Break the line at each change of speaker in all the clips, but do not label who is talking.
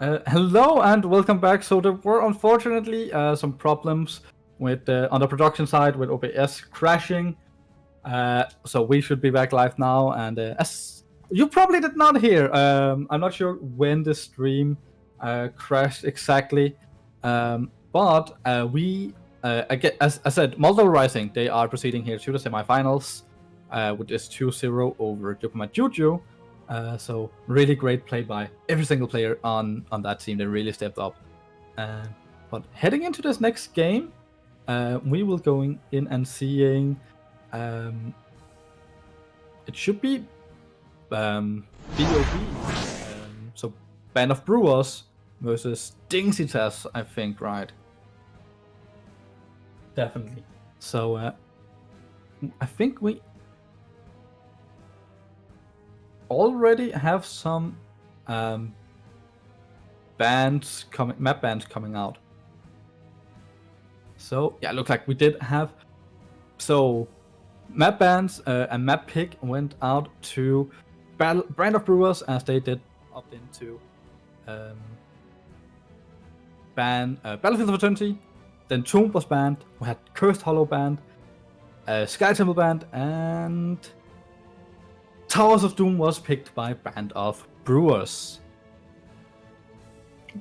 Hello and welcome back. So there were unfortunately some problems with on the production side with OBS crashing. So we should be back live now. And as you probably did not hear, I'm not sure when the stream crashed exactly, but we again, as I said, Moldova Rising, they are proceeding here to the semifinals with this 2-0 over Diplomat Juju. So really great play by every single player on that team. They really stepped up. But heading into this next game, we will going in and seeing. It should be BOB. So Band of Brewers versus Dingsitas, I think, right? Definitely. So I think we already have some map bands coming out. So yeah, looks like we did have map bands and map pick went out to Brand of Brewers as they did opt into ban Battlefield of Eternity. Then Tomb was banned. We had Cursed Hollow banned, Sky Temple banned, and Towers of Doom was picked by Band of Brewers.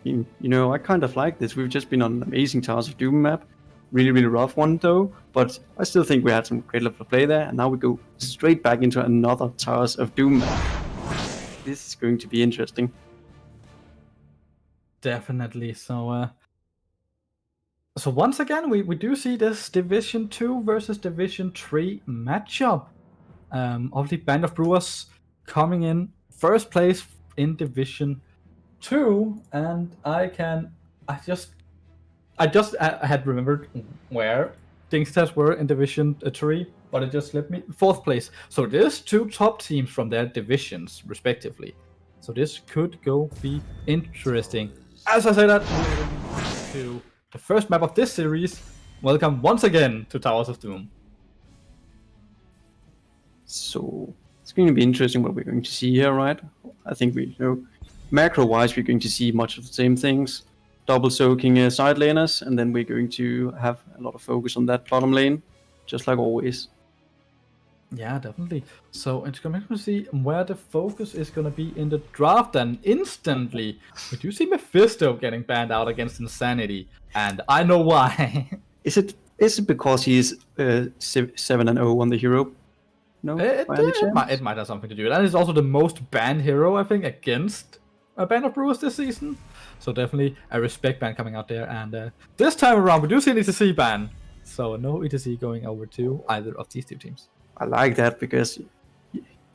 You know, I kind of like this. We've just been on an amazing Towers of Doom map. Really, really rough one though, but I still think we had some great level of play there, and now we go straight back into another Towers of Doom map. This is going to be interesting.
Definitely. So once again, we do see this Division 2 versus Division 3 matchup. Obviously, Band of Brewers coming in first place in Division 2, and I just had remembered where Dingsitas were in Division 3, but it just left me fourth place. So there's two top teams from their divisions, respectively. So this could be interesting. As I say that, to the first map of this series, welcome once again to Towers of Doom.
So it's going to be interesting what we're going to see here, right? I think macro-wise, we're going to see much of the same things. Double soaking side laners, and then we're going to have a lot of focus on that bottom lane, just like always.
Yeah, definitely. So it's going to see where the focus is going to be in the draft, and instantly we do see Mephisto getting banned out against Insanity, and I know why.
Is it because he's 7-0 on the hero? No,
it might have something to do with that. And it's also the most banned hero, I think, against a Band of Brewers this season. So definitely a respect ban coming out there. And this time around, we do see an ETC ban. So no ETC going over to either of these two teams.
I like that because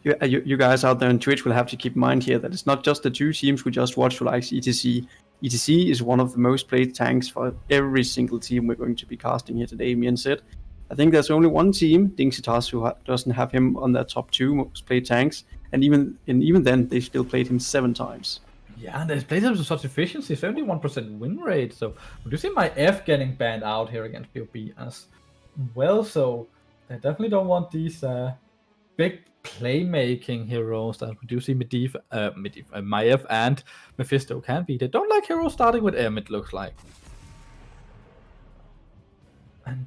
you guys out there on Twitch will have to keep in mind here that it's not just the two teams we just watched who likes ETC. ETC is one of the most played tanks for every single team we're going to be casting here today, me and Sid. I think there's only one team, Dingsitas, who doesn't have him on their top two most played tanks. And even then, they still played him 7 times.
Yeah, and they played him with such efficiency, 71% win rate. So we do see my F getting banned out here against BOB as well. So they definitely don't want these big playmaking heroes that we do see Maiev and Mephisto can be. They don't like heroes starting with M, it looks like. And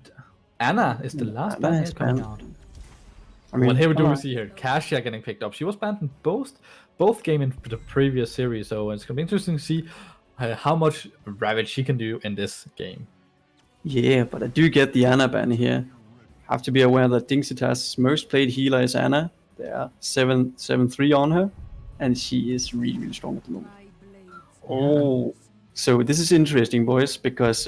Anna is the last ban here coming out. I mean, well, here we do see her, Kasia getting picked up. She was banned in both game in the previous series, so it's gonna be interesting to see how much ravage she can do in this game.
Yeah, but I do get the Anna ban here. Have to be aware that Dingsitas' most played healer is Anna. There are 7-3 on her, and she is really, really strong at the moment. Oh, so this is interesting, boys, because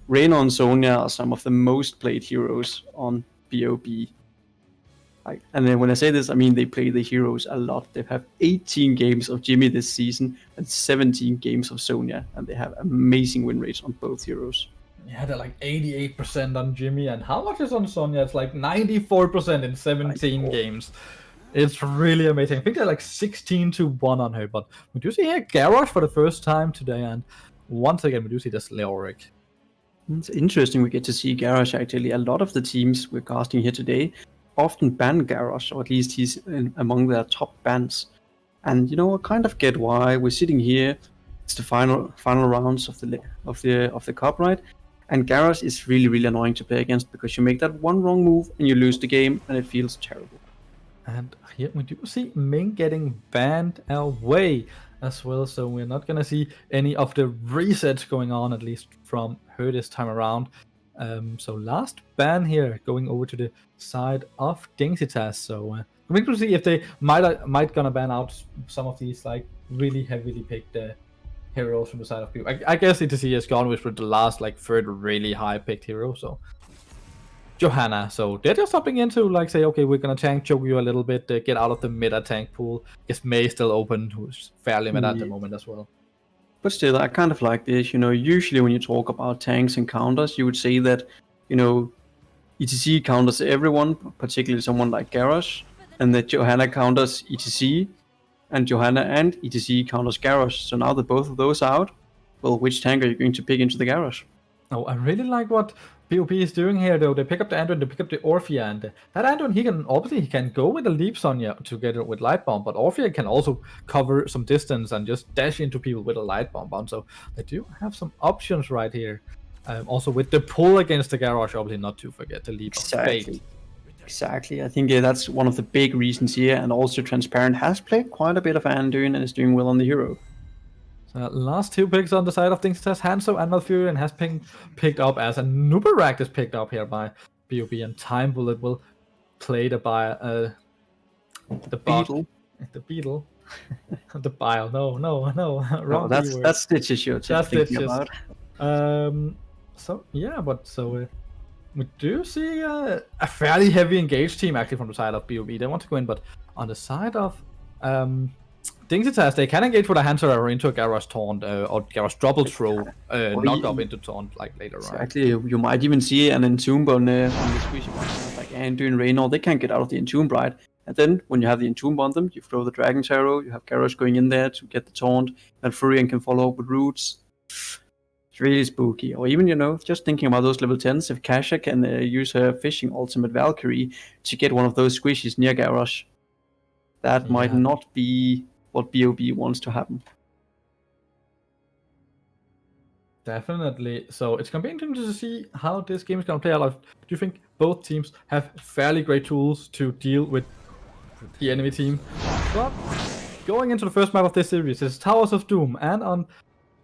Reyna and Sonya are some of the most played heroes on BOB. And then when I say this, I mean they play the heroes a lot. They have 18 games of Jimmy this season and 17 games of Sonya, and they have amazing win rates on both heroes.
Yeah, they're like 88% on Jimmy, and how much is on Sonya? It's like 94% in 17 games. It's really amazing. I think they're like 16-1 on her, but we do see here Garrosh for the first time today, and once again we do see this Leoric.
It's interesting we get to see Garrosh actually. A lot of the teams we're casting here today often ban Garrosh, or at least he's among their top bans. And you know, I kind of get why we're sitting here It's the final rounds of the cup, right? And Garrosh is really annoying to play against because you make that one wrong move and you lose the game, and it feels terrible.
And here we do see Ming getting banned away as well, so we're not gonna see any of the resets going on, at least from her this time around. So last ban here, going over to the side of Dingsitas. So we can see if they might gonna ban out some of these like really heavily picked heroes from the side of people. I guess ETC has gone with the last like third really high picked hero. So Johanna, so they're just hopping into like say, okay, we're gonna tank choke you a little bit, get out of the meta tank pool. I guess May still open, who's fairly meta at the moment as well.
But still, I kind of like this. Usually when you talk about tanks and counters, you would say that, ETC counters everyone, particularly someone like Garrosh, and that Johanna counters ETC, and Johanna and ETC counters Garrosh. So now that both of those are out, well, which tank are you going to pick into the Garrosh?
Oh, I really like what POP is doing here, though. They pick up the Anduin, they pick up the Orphea, and that Anduin, he can go with the Leap Sonya together with Light Bomb, but Orphea can also cover some distance and just dash into people with a Light Bomb on. So they do have some options right here. Also with the pull against the Garrosh, obviously not to forget the Leap of Fate.
Exactly. I think that's one of the big reasons here, and also Transparent has played quite a bit of Anduin and is doing well on the hero.
So last two picks on the side of Dingsitas, Hanzo and Malfurion has picked up as a Nubarak is picked up here by BOB, and Time Bullet will play the beetle. The beetle. The bile. No. Wrong.
That's Stitches you're thinking about.
So yeah, we do see a fairly heavy engaged team actually from the side of BOB. They want to go in, but on the side of Dingsitas, they can engage with a Hunter or into a Garrosh Taunt or Garrosh Double Throw knock up into Taunt like later, right?
Exactly. You might even see an Entomb on the squeeze like Anduin, Raynor. They can't get out of the Entomb, right? And then when you have the Entomb on them, you throw the Dragon's Arrow. You have Garrosh going in there to get the Taunt, and Furion can follow up with Roots. It's really spooky. Or even, just thinking about those level 10s, if Kasha can use her Fishing Ultimate Valkyrie to get one of those squishes near Garrosh, that might not be what BOB wants to happen.
Definitely. So it's going to be interesting to see how this game is going to play out. Do you think both teams have fairly great tools to deal with the enemy team? But going into the first map of this series is Towers of Doom, and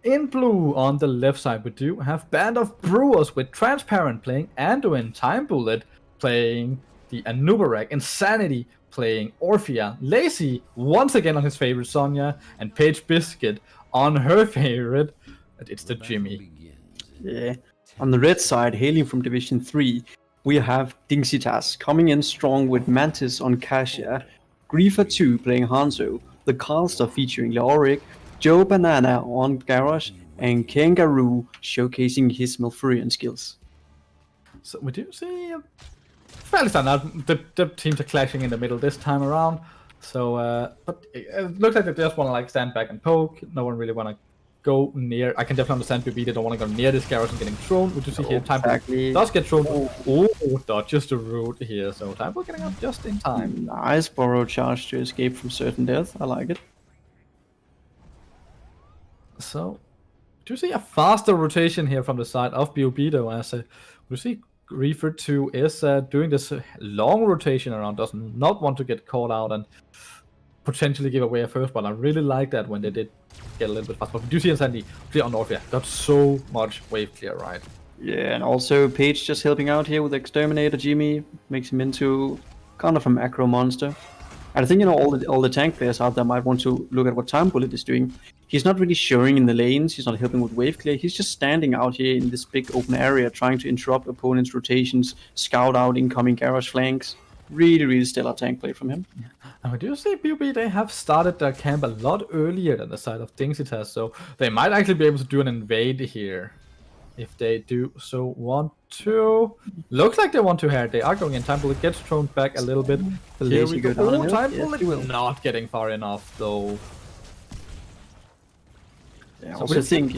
in blue on the left side we do have Band of Brewers with Transparent playing Anduin, Time Bullet playing the Anubarak, Insanity playing Orphea, Lazy once again on his favorite Sonya, and Paige Biscuit on her favorite. It's the Jimmy.
Yeah. On the red side, hailing from Division 3, we have Dingsitas coming in strong with Mantis on Kasia, Griefer 2 playing Hanzo, the Carlstar featuring Leoric, Joe Banana on Garrosh, and Kangaroo showcasing his Malfurion skills.
So we do see fairly standard. The teams are clashing in the middle this time around. So, but it looks like they just want to like stand back and poke. No one really want to go near. I can definitely understand BB. They don't want to go near this Garrosh and getting thrown. We do see here Time does get thrown. Oh, dodges the root here. So Time getting up just in time.
Nice borrow charge to escape from certain death. I like it.
So, do you see a faster rotation here from the side of BOB though? As we see Griefer 2 is doing this long rotation around, does not want to get caught out and potentially give away a first, but I really like that when they did get a little bit faster. But we do see Insanity clear on Orphea, got so much wave clear, right?
Yeah, and also Paige just helping out here with Exterminator Jimmy, makes him into kind of a macro monster. And I think, all the tank players out there might want to look at what Time Bullet is doing. He's not really showing in the lanes, he's not helping with wave clear, he's just standing out here in this big open area trying to interrupt opponents' rotations, scout out incoming Garrosh flanks. Really stellar tank play from him.
And we do see BOB, they have started their camp a lot earlier than the side of Dingsitas, so they might actually be able to do an invade here. If they do so want to. Looks like they want to here. They are going in. Time Bullet gets thrown back a little bit. Here we go. Oh, Time Bullet not getting far enough though.
Yeah, I also think,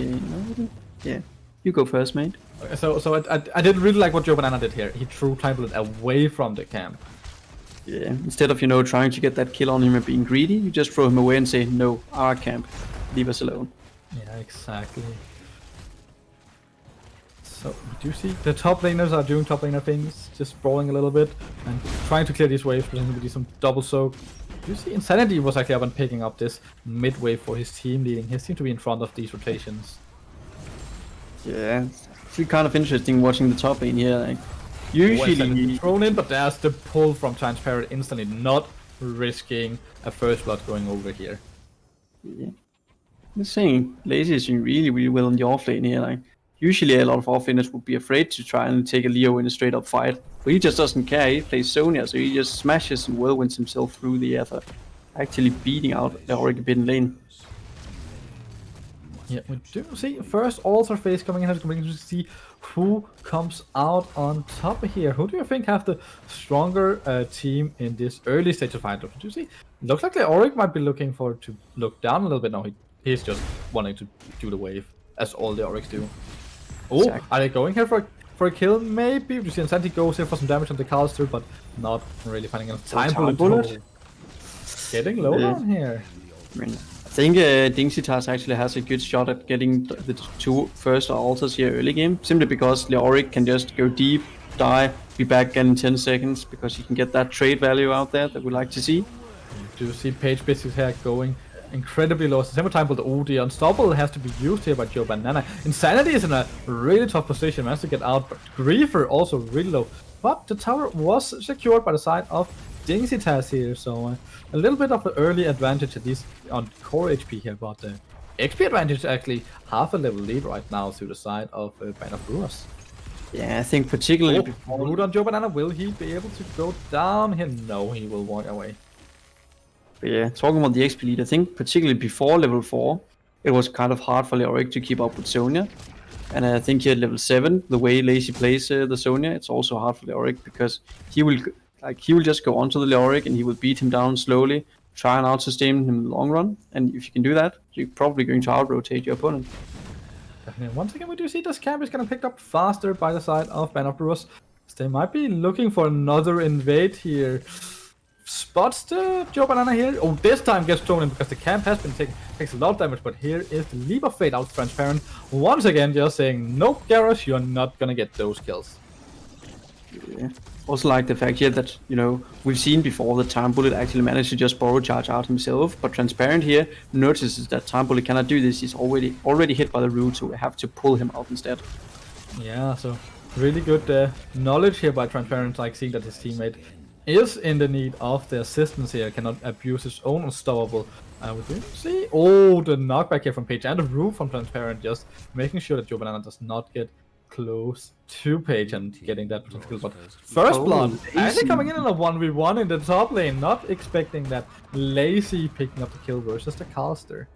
yeah, you go first, mate.
So I did really like what Joe Banana did here. He threw Time Bullet away from the camp.
Yeah, instead of, trying to get that kill on him and being greedy, you just throw him away and say, no, our camp, leave us alone.
Yeah, exactly. So, do you see the top laners are doing top laner things, just sprawling a little bit and trying to clear these waves, presumably some double soak. Do you see Insanity was actually up and picking up this mid wave for his team, leading his team to be in front of these rotations.
Yeah, it's actually kind of interesting watching the top lane here. Like,
Usually thrown in, but there's the pull from Transparent instantly, not risking a first blood going over here.
Yeah. I'm saying Lazy is doing really, really well in the off lane here. Like, usually a lot of offlaners would be afraid to try and take a Leo in a straight up fight, but he just doesn't care. He plays Sonya, so he just smashes and whirlwinds himself through the ether, actually beating out the Auric a bit in lane.
Yeah, we do see first altar phase coming in. We can see who comes out on top here. Who do you think have the stronger team in this early stage of fight? Do you see? Looks like the Auric might be looking for to look down a little bit. No, he's just wanting to do the wave, as all the Aurics do. Oh, exactly. Are they going here for a kill? Maybe. You see Insanity goes here for some damage on the caster, but not really finding enough time bullet. Getting low down here.
I think Dingsitas actually has a good shot at getting the two first altars here early game, simply because Leoric can just go deep, die, be back again in 10 seconds, because he can get that trade value out there that we like to see.
Do you see Page Biscuits here going incredibly low? At the same time, but the Unstoppable has to be used here by Joe Banana. Insanity is in a really tough position, managed to get out, but Griefer also really low. But the tower was secured by the side of Dingsitas here, so a little bit of an early advantage at least on core HP here, but XP advantage actually half a level lead right now to the side of Band of Brewers.
Yeah, I think particularly
root on Joe Banana, will he be able to go down here? No, he will walk away.
But yeah, talking about the XP lead, I think particularly before level 4, it was kind of hard for Leoric to keep up with Sonya. And I think here at level 7, the way Lazy plays the Sonya, it's also hard for Leoric because he will just go onto the Leoric and he will beat him down slowly, try and out-sustain him in the long run. And if you can do that, you're probably going to out-rotate your opponent.
Definitely. Once again, we do see this camp is going to pick up faster by the side of Band of Brewers. They might be looking for another invade here. Spots the Joe Banana here. Oh, this time gets thrown in because the camp has been takes a lot of damage, but here is the Leap of Fate out Transparent. Once again, just saying, nope, Garrus, you're not gonna get those kills.
Yeah. Also like the fact here that, you know, we've seen before that Time Bullet actually managed to just borrow charge out himself, but Transparent here notices that Time Bullet cannot do this. He's already hit by the root, so we have to pull him out instead. Yeah,
so really good knowledge here by Transparent, like seeing that his teammate is in the need of the assistance here, cannot abuse his own Unstoppable. We do see, the knockback here from Page and the root from Transparent, just making sure that Joe Banana does not get close to Page and getting that potential kill. But first blood, actually coming in a 1v1 in the top lane, not expecting that. Lazy picking up the kill versus the caster.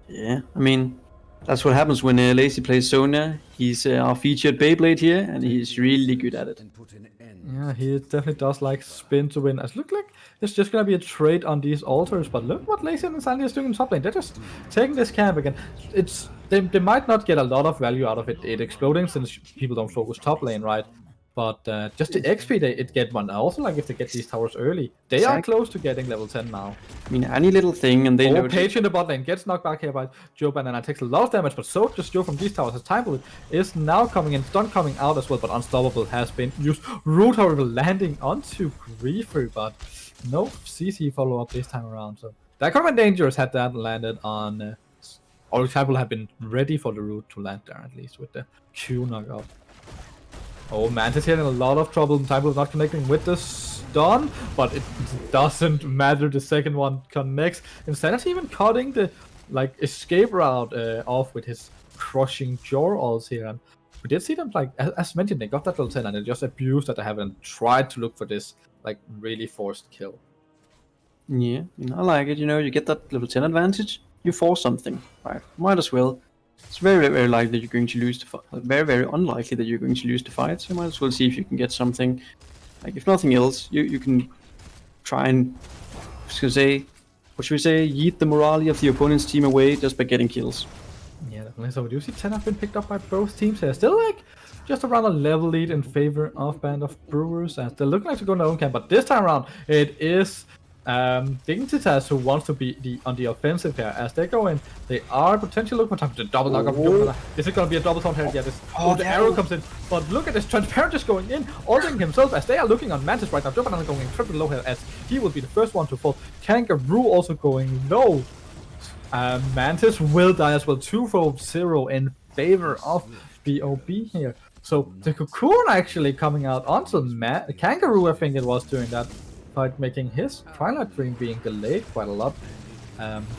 Yeah, I mean, that's what happens when Lazy plays Sonya. He's our featured Beyblade here, and he's really good at it.
Yeah, he definitely does like spin to win. As look like there's just gonna be a trade on these altars, but look what Lazy and Insanity is doing in top lane. They're just taking this camp again. They might not get a lot of value out of it exploding since people don't focus top lane, right? But just the XP it get one. Also, like if they get these towers early, they are close to getting level 10 now.
I mean, any little thing, and they know.
Page in the bot lane gets knocked back here by Joe Banana, takes a lot of damage, but so does Joe from these towers. His Time Bullet is now coming in, stun coming out as well, but Unstoppable has been used. Root, however, landing onto Griefer, but no CC follow up this time around. So that could have been dangerous had that landed on. Or Time Bullet have been ready for the root to land there, at least with the Q knockout. Oh, Mantis here in a lot of trouble. Time Bullet not connecting with the stun, but it doesn't matter. The second one connects. Insanity even cutting the escape route off with his crushing jaw alls here. And we did see them, like as mentioned, they got that level 10 and they just abused that they haven't tried to look for this really forced kill.
Yeah, I like it. You know, you get that level 10 advantage, you force something, right? Might as well. It's very, very likely that you're going to lose the fight. Very, very unlikely that you're going to lose the fight. So you might as well see if you can get something. Like, if nothing else, you can try and, what should we say, yeet the morale of the opponent's team away just by getting kills.
Yeah, definitely. So we do see 10 have been picked up by both teams here. Still just around a level lead in favor of Band of Brewers. And they're looking like to go in their own camp. But this time around, it is Dingsitas, who wants to be on the offensive here, as they go in, they are potentially looking for time to double knock up. Is it going to be a double taunt here? Yeah, the arrow comes in, but look at this Transparent just going in, altering himself as they are looking on Mantis right now. Jumbanana going triple low here as he will be the first one to fall. Kangaroo also going low. Mantis will die as well. 2-0 in favor of BOB here. So the Cocoon actually coming out onto Kangaroo, I think it was, doing that fight, making his Twilight Dream being delayed quite a lot.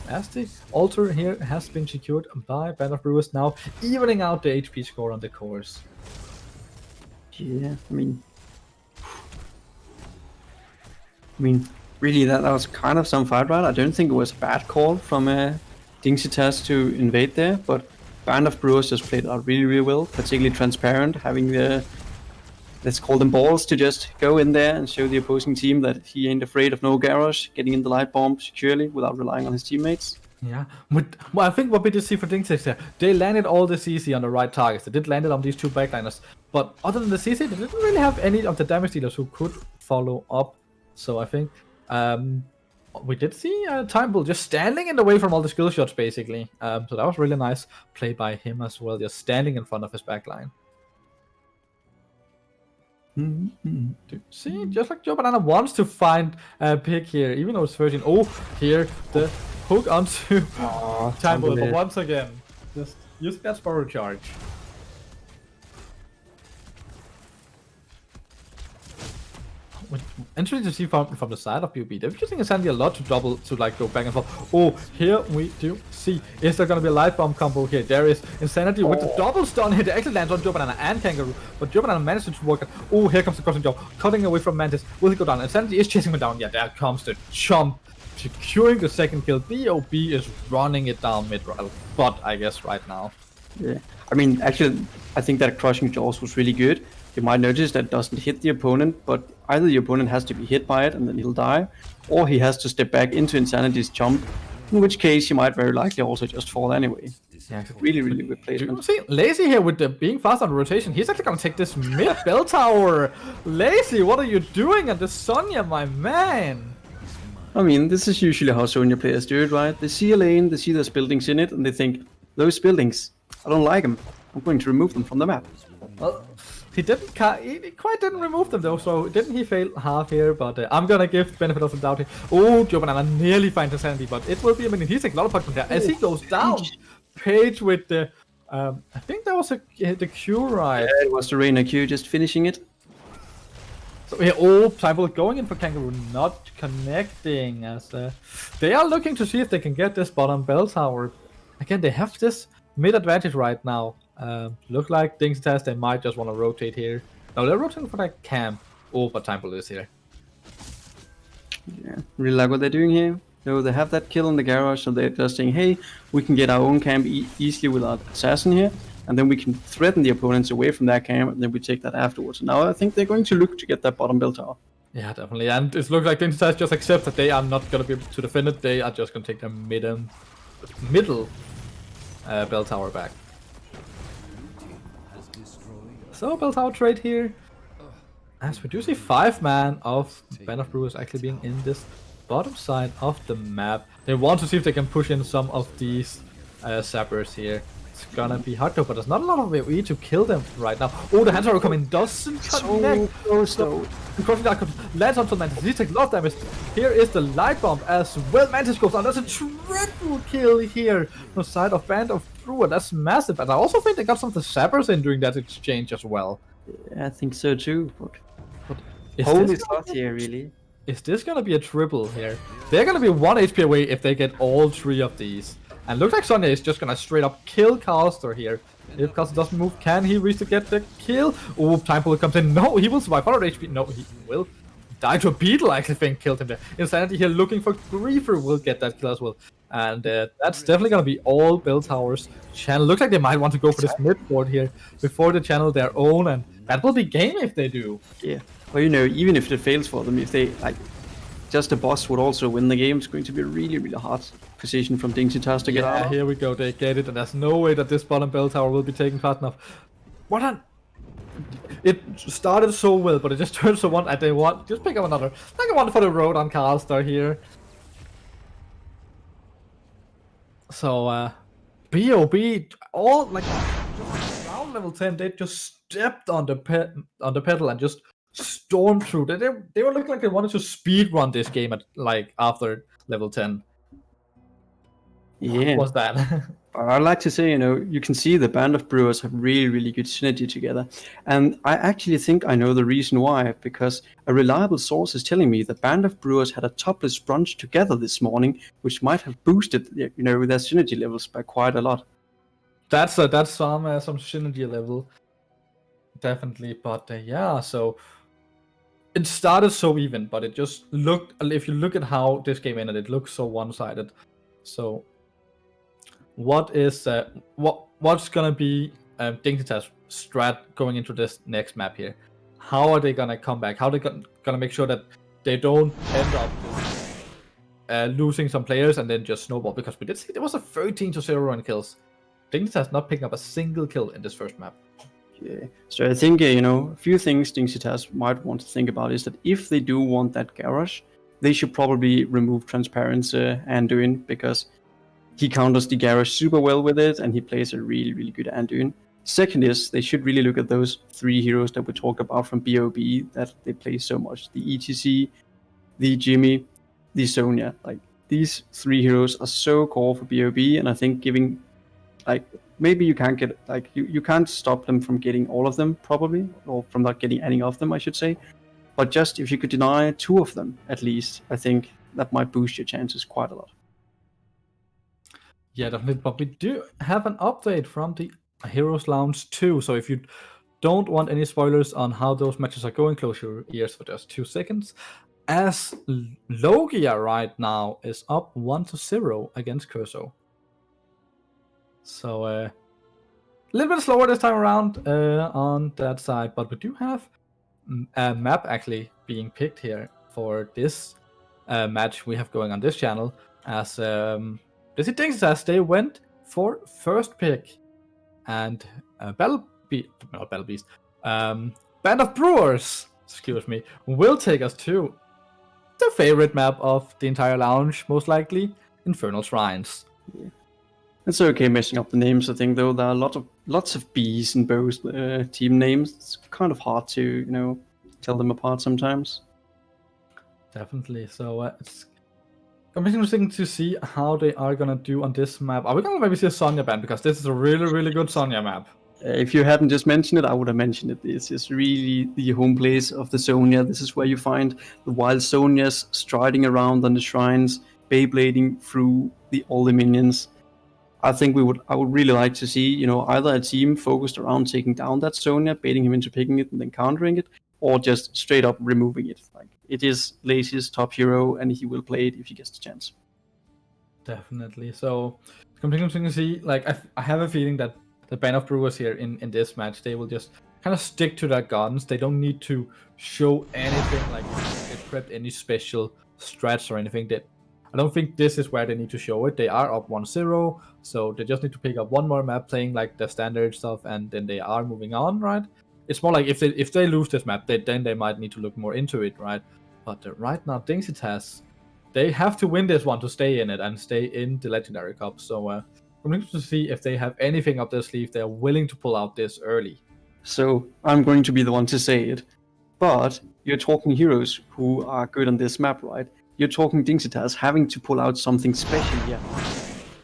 As the altar here has been secured by Band of Brewers, now evening out the HP score on the course.
Yeah, I mean, really, that was kind of some fight, right? I don't think it was a bad call from Dingsitas to invade there, but Band of Brewers just played out really, really well, particularly Transparent, having the, let's call them balls, to just go in there and show the opposing team that he ain't afraid of no garage, getting in the light bomb securely without relying on his teammates.
Yeah, well, I think what we did see for Dingsitas there, they landed all the CC on the right targets. They did land it on these two backliners, but other than the CC, they didn't really have any of the damage dealers who could follow up. So I think we did see Timeball just standing in the way from all the skill shots, basically. So that was really nice play by him as well, just standing in front of his backline. See, just like Jumbanana wants to find a pick here, even though it's 13. Oh, here the hook onto Timeball, but once again, just use that Sporo charge. Interesting to see from the side of BOB. They're using Insanity a lot to double, to like go back and forth. Oh, here we do see. Is there gonna be a light bomb combo here? There is Insanity with the double stun here. They actually lands on Jumbanana and Kangaroo, but Jumbanana manages to work it. Oh, here comes the crossing jump, cutting away from Mantis. Will he go down? Insanity is chasing him down. Yeah, there comes the jump, securing the second kill. BOB is running it down mid, but I guess right now.
Yeah, I mean, actually, I think that crushing jaws was really good. You might notice that it doesn't hit the opponent, but either the opponent has to be hit by it and then he'll die, or he has to step back into Insanity's jump, in which case he might very likely also just fall anyway. Yeah, really, really good placement.
See, Lazy here with the being fast on the rotation, he's actually gonna take this mid bell tower. Lazy, what are you doing at the Sonya, my man?
I mean, this is usually how Sonya players do it, right? They see a lane, they see there's buildings in it, and they think, those buildings, I don't like them. I'm going to remove them from the map.
Well, he quite didn't remove them though, so didn't he fail half here? But I'm gonna give benefit of the doubt here. Oh, Jumbanana nearly finds Insanity, but it will be a minute. He's taking a lot of punches there as he goes down. Page with the, I think that was the Q, right?
Yeah, it was the Reina Q, just finishing it.
So yeah, oh, Timeball going in for Kangaroo, not connecting, as they are looking to see if they can get this bottom bell tower. Again, they have this mid advantage right now. Look like Dingsitas, they might just want to rotate here. No, they're rotating for that camp. Oh, but Timeball is here.
Yeah, really like what they're doing here. So they have that kill in the garage, so they're just saying, hey, we can get our own camp easily without assassin here, and then we can threaten the opponents away from that camp, and then we take that afterwards. And now I think they're going to look to get that bottom bell tower.
Yeah, definitely. And it looks like Dingsitas just accept that they are not going to be able to defend it. They are just going to take their middle bell tower back. So, bell tower trade here. As we do see 5-man of Band of Brewers actually being in this bottom side of the map. They want to see if they can push in some of these sappers here. It's gonna be hard though, but there's not a lot of way to kill them right now. Oh, the hands are coming, doesn't connect. So the crossing guard lands onto Mantis. He takes a lot of damage. Here is the light bomb as well. Mantis goes down. That's a triple kill here on the side of Band of Brewer. That's massive. And I also think they got some of the sappers in during that exchange as well.
Yeah, I think so too.
But
holy slot here, really.
Is this gonna be a triple here? They're gonna be 1 HP away if they get all 3 of these. And looks like Sonya is just gonna straight up kill Caster here. If Caster doesn't move, can he reach to get the kill? Oh, Timeball comes in. No, he will survive. 100 HP. No, he will die to a beetle, I actually think, killed him there. Insanity here looking for Griefer will get that kill as well. And that's definitely gonna be all bell towers. Channel. Looks like they might want to go for this mid board here before they channel their own, and that will be game if they do.
Yeah. Well, you know, even if it fails for them, if they, like, just the boss would also win the game, it's going to be a really, really hard position from Dingsitas to get out.
Yeah, here we go, they get it, and there's no way that this bottom bell tower will be taken fast enough. What on? it started so well, but it just turned so one. And they want just pick up another. Like one for the road on Carlstar here. So BOB all like just around level 10, they just stepped on the pedal and just stormed through. They were looking like they wanted to speed run this game at like after level 10.
Yeah.
What was that?
I'd like to say, you can see the band of brewers have really, really good synergy together. And I actually think I know the reason why, because a reliable source is telling me the band of brewers had a topless brunch together this morning, which might have boosted, their synergy levels by quite a lot.
That's some synergy level, definitely. But yeah, so it started so even, but it just looked. If you look at how this game ended, it looks so one-sided. So what is what's gonna be Dingsitas' strat going into this next map here? How are they gonna come back? How are they gonna make sure that they don't end up just, losing some players and then just snowball? Because we did see there was a 13-0 in kills. Dingsitas not picking up a single kill in this first map.
Yeah. So I think, a few things Dingsitas might want to think about is that if they do want that garage, they should probably remove Transparency Anduin, because he counters the garage super well with it, and he plays a really, really good Anduin. Second is, they should really look at those 3 heroes that we talked about from BOB that they play so much. The ETC, the Jimmy, the Sonya. Like, these 3 heroes are so core for BOB, and I think giving, maybe you can't get, you can't stop them from getting all of them, probably, or from not getting any of them, I should say. But just if you could deny 2 of them, at least, I think that might boost your chances quite a lot.
Yeah, definitely. But we do have an update from the Heroes Lounge 2. So if you don't want any spoilers on how those matches are going, close your ears for just 2 seconds. As Logia right now is up 1-0 against Curso. So a little bit slower this time around on that side, but we do have a map actually being picked here for this match we have going on this channel. As Dizzy Dingsitas, they went for first pick, and Band of Brewers, excuse me, will take us to the favorite map of the entire lounge, most likely, Infernal Shrines.
Yeah. It's okay messing up the names, I think, though. There are lots of B's in both team names. It's kind of hard to, tell them apart sometimes.
Definitely. So it's interesting to see how they are gonna do on this map. Are we gonna maybe see a Sonya ban? Because this is a really, really good Sonya map.
If you hadn't just mentioned it, I would have mentioned it. This is really the home place of the Sonya. This is where you find the wild Sonyas striding around on the shrines, Beyblading through all the minions. I think I would really like to see, either a team focused around taking down that Sonya, baiting him into picking it and then countering it, or just straight up removing it. Like, it is Lazy's top hero, and he will play it if he gets the chance.
Definitely. So it's interesting to see. Like, I have a feeling that the Band of Brewers here in this match, they will just kind of stick to their guns. They don't need to show anything, like they prepped any special strats or anything. That I don't think this is where they need to show it. They are up 1-0, so they just need to pick up one more map, playing like the standard stuff, and then they are moving on, right? It's more like if they lose this map, then they might need to look more into it, right? But right now, Dingsitas, they have to win this one to stay in it and stay in the Legendary Cup. So I'm interested to see if they have anything up their sleeve they're willing to pull out this early.
So I'm going to be the one to say it, but you're talking heroes who are good on this map, right? You're talking Dingsitas having to pull out something special here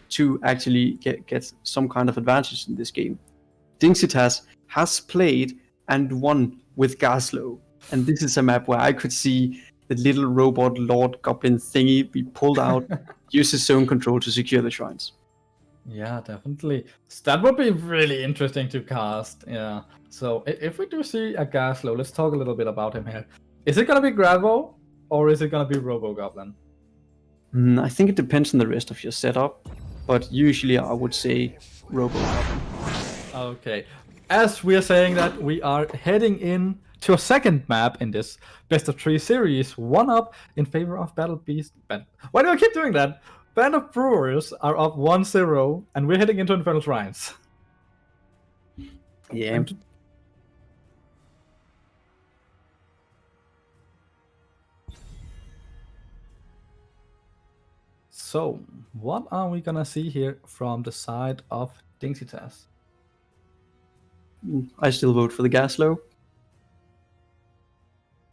to actually get some kind of advantage in this game. Dingsitas has played and won with Gaslow, and this is a map where I could see the little robot Lord Goblin thingy be pulled out, use his zone control to secure the shrines.
Yeah, definitely. That would be really interesting to cast. Yeah. So if we do see a Gaslow, let's talk a little bit about him here. Is it gonna be Gravo or is it gonna be Robo Goblin?
I think it depends on the rest of your setup, but usually I would say Robo Goblin.
Okay. As we are saying that, we are heading in to a second map in this best of 3 series, 1-up in favor of Battle Beast. Why do I keep doing that? Band of Brewers are up 1-0, and we're heading into Infernal Shrines.
Yeah.
So, what are we gonna see here from the side of Dingsitas?
I still vote for the Gaslow.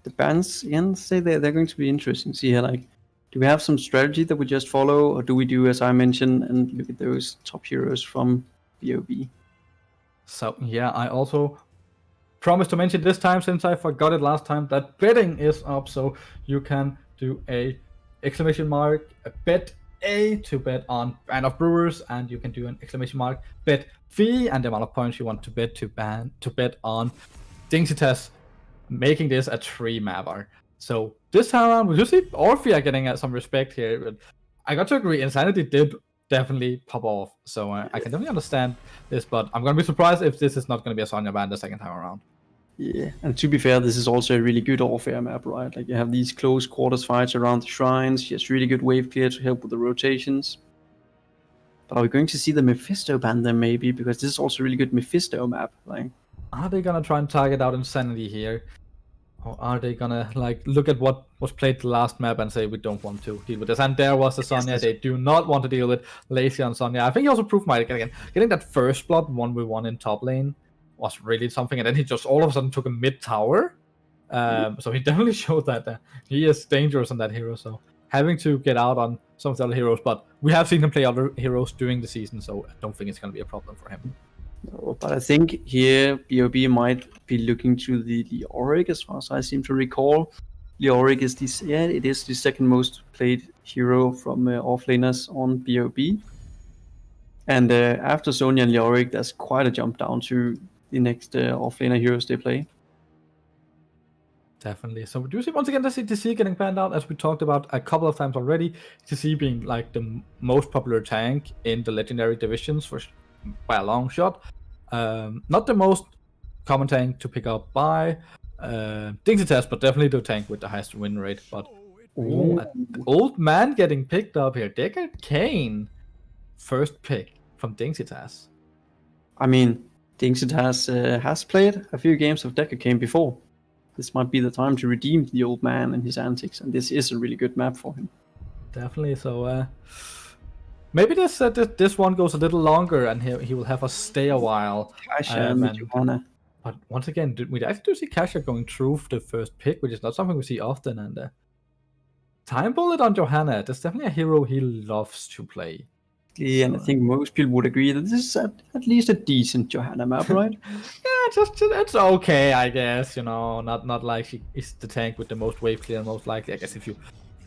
The bans, again, say they're going to be interesting. See here, like, do we have some strategy that we just follow, or do we do as I mentioned and look at those top heroes from BOB?
So yeah, I also promised to mention this time, since I forgot it last time, that betting is up, so you can do a exclamation mark bet A to bet on Band of Brewers, and you can do an exclamation mark bet V and the amount of points you want to bet bet on Dingsitas, making this a 3-mapper. So this time around, we should see Orphea getting some respect here. But I got to agree, Insanity did definitely pop off. So I can definitely understand this, but I'm going to be surprised if this is not going to be a Sonya ban the second time around.
Yeah, and to be fair, this is also a really good Orphea map, right? Like, you have these close quarters fights around the shrines. She has really good wave clear to help with the rotations. But are we going to see the Mephisto ban then, maybe? Because this is also a really good Mephisto map. Like,
are they going to try and target out Insanity here? Or are they gonna like look at what was played the last map and say we don't want to deal with this? And there was the Sonya. They do not want to deal with Lacy on Sonya. I think he also proved my again. Getting that first blood 1v1 in top lane was really something, and then he just all of a sudden took a mid tower. So he definitely showed that he is dangerous on that hero. So having to get out on some of the other heroes, but we have seen him play other heroes during the season, so I don't think it's gonna be a problem for him.
no, but I think here BOB might be looking to the Leoric, as far as I seem to recall. Leoric is it is the second most played hero from offlaners on BOB. And after Sonya and Leoric, there's quite a jump down to the next offlaner heroes they play.
Definitely. So do you see once again the TC getting banned out, as we talked about a couple of times already? TC being like the most popular tank in the legendary divisions by a long shot. Not the most common tank to pick up by Dingsitas, but definitely the tank with the highest win rate. But old man getting picked up here. Deckard Kane, first pick from Dingsitas.
I mean, Dingsitas has played a few games of Deckard Kane before. This might be the time to redeem the old man and his antics, and this is a really good map for him.
Definitely. So maybe this one goes a little longer, and he will have us stay a while.
Kasha and Johanna.
But once again, we actually do see Kasha going through the first pick, which is not something we see often. And time bullet on Johanna. That's definitely a hero he loves to play.
Yeah, and I think most people would agree that this is at least a decent Johanna map, right?
Yeah, just it's okay, I guess. You know, not like she is the tank with the most wave clear, most likely. I guess if you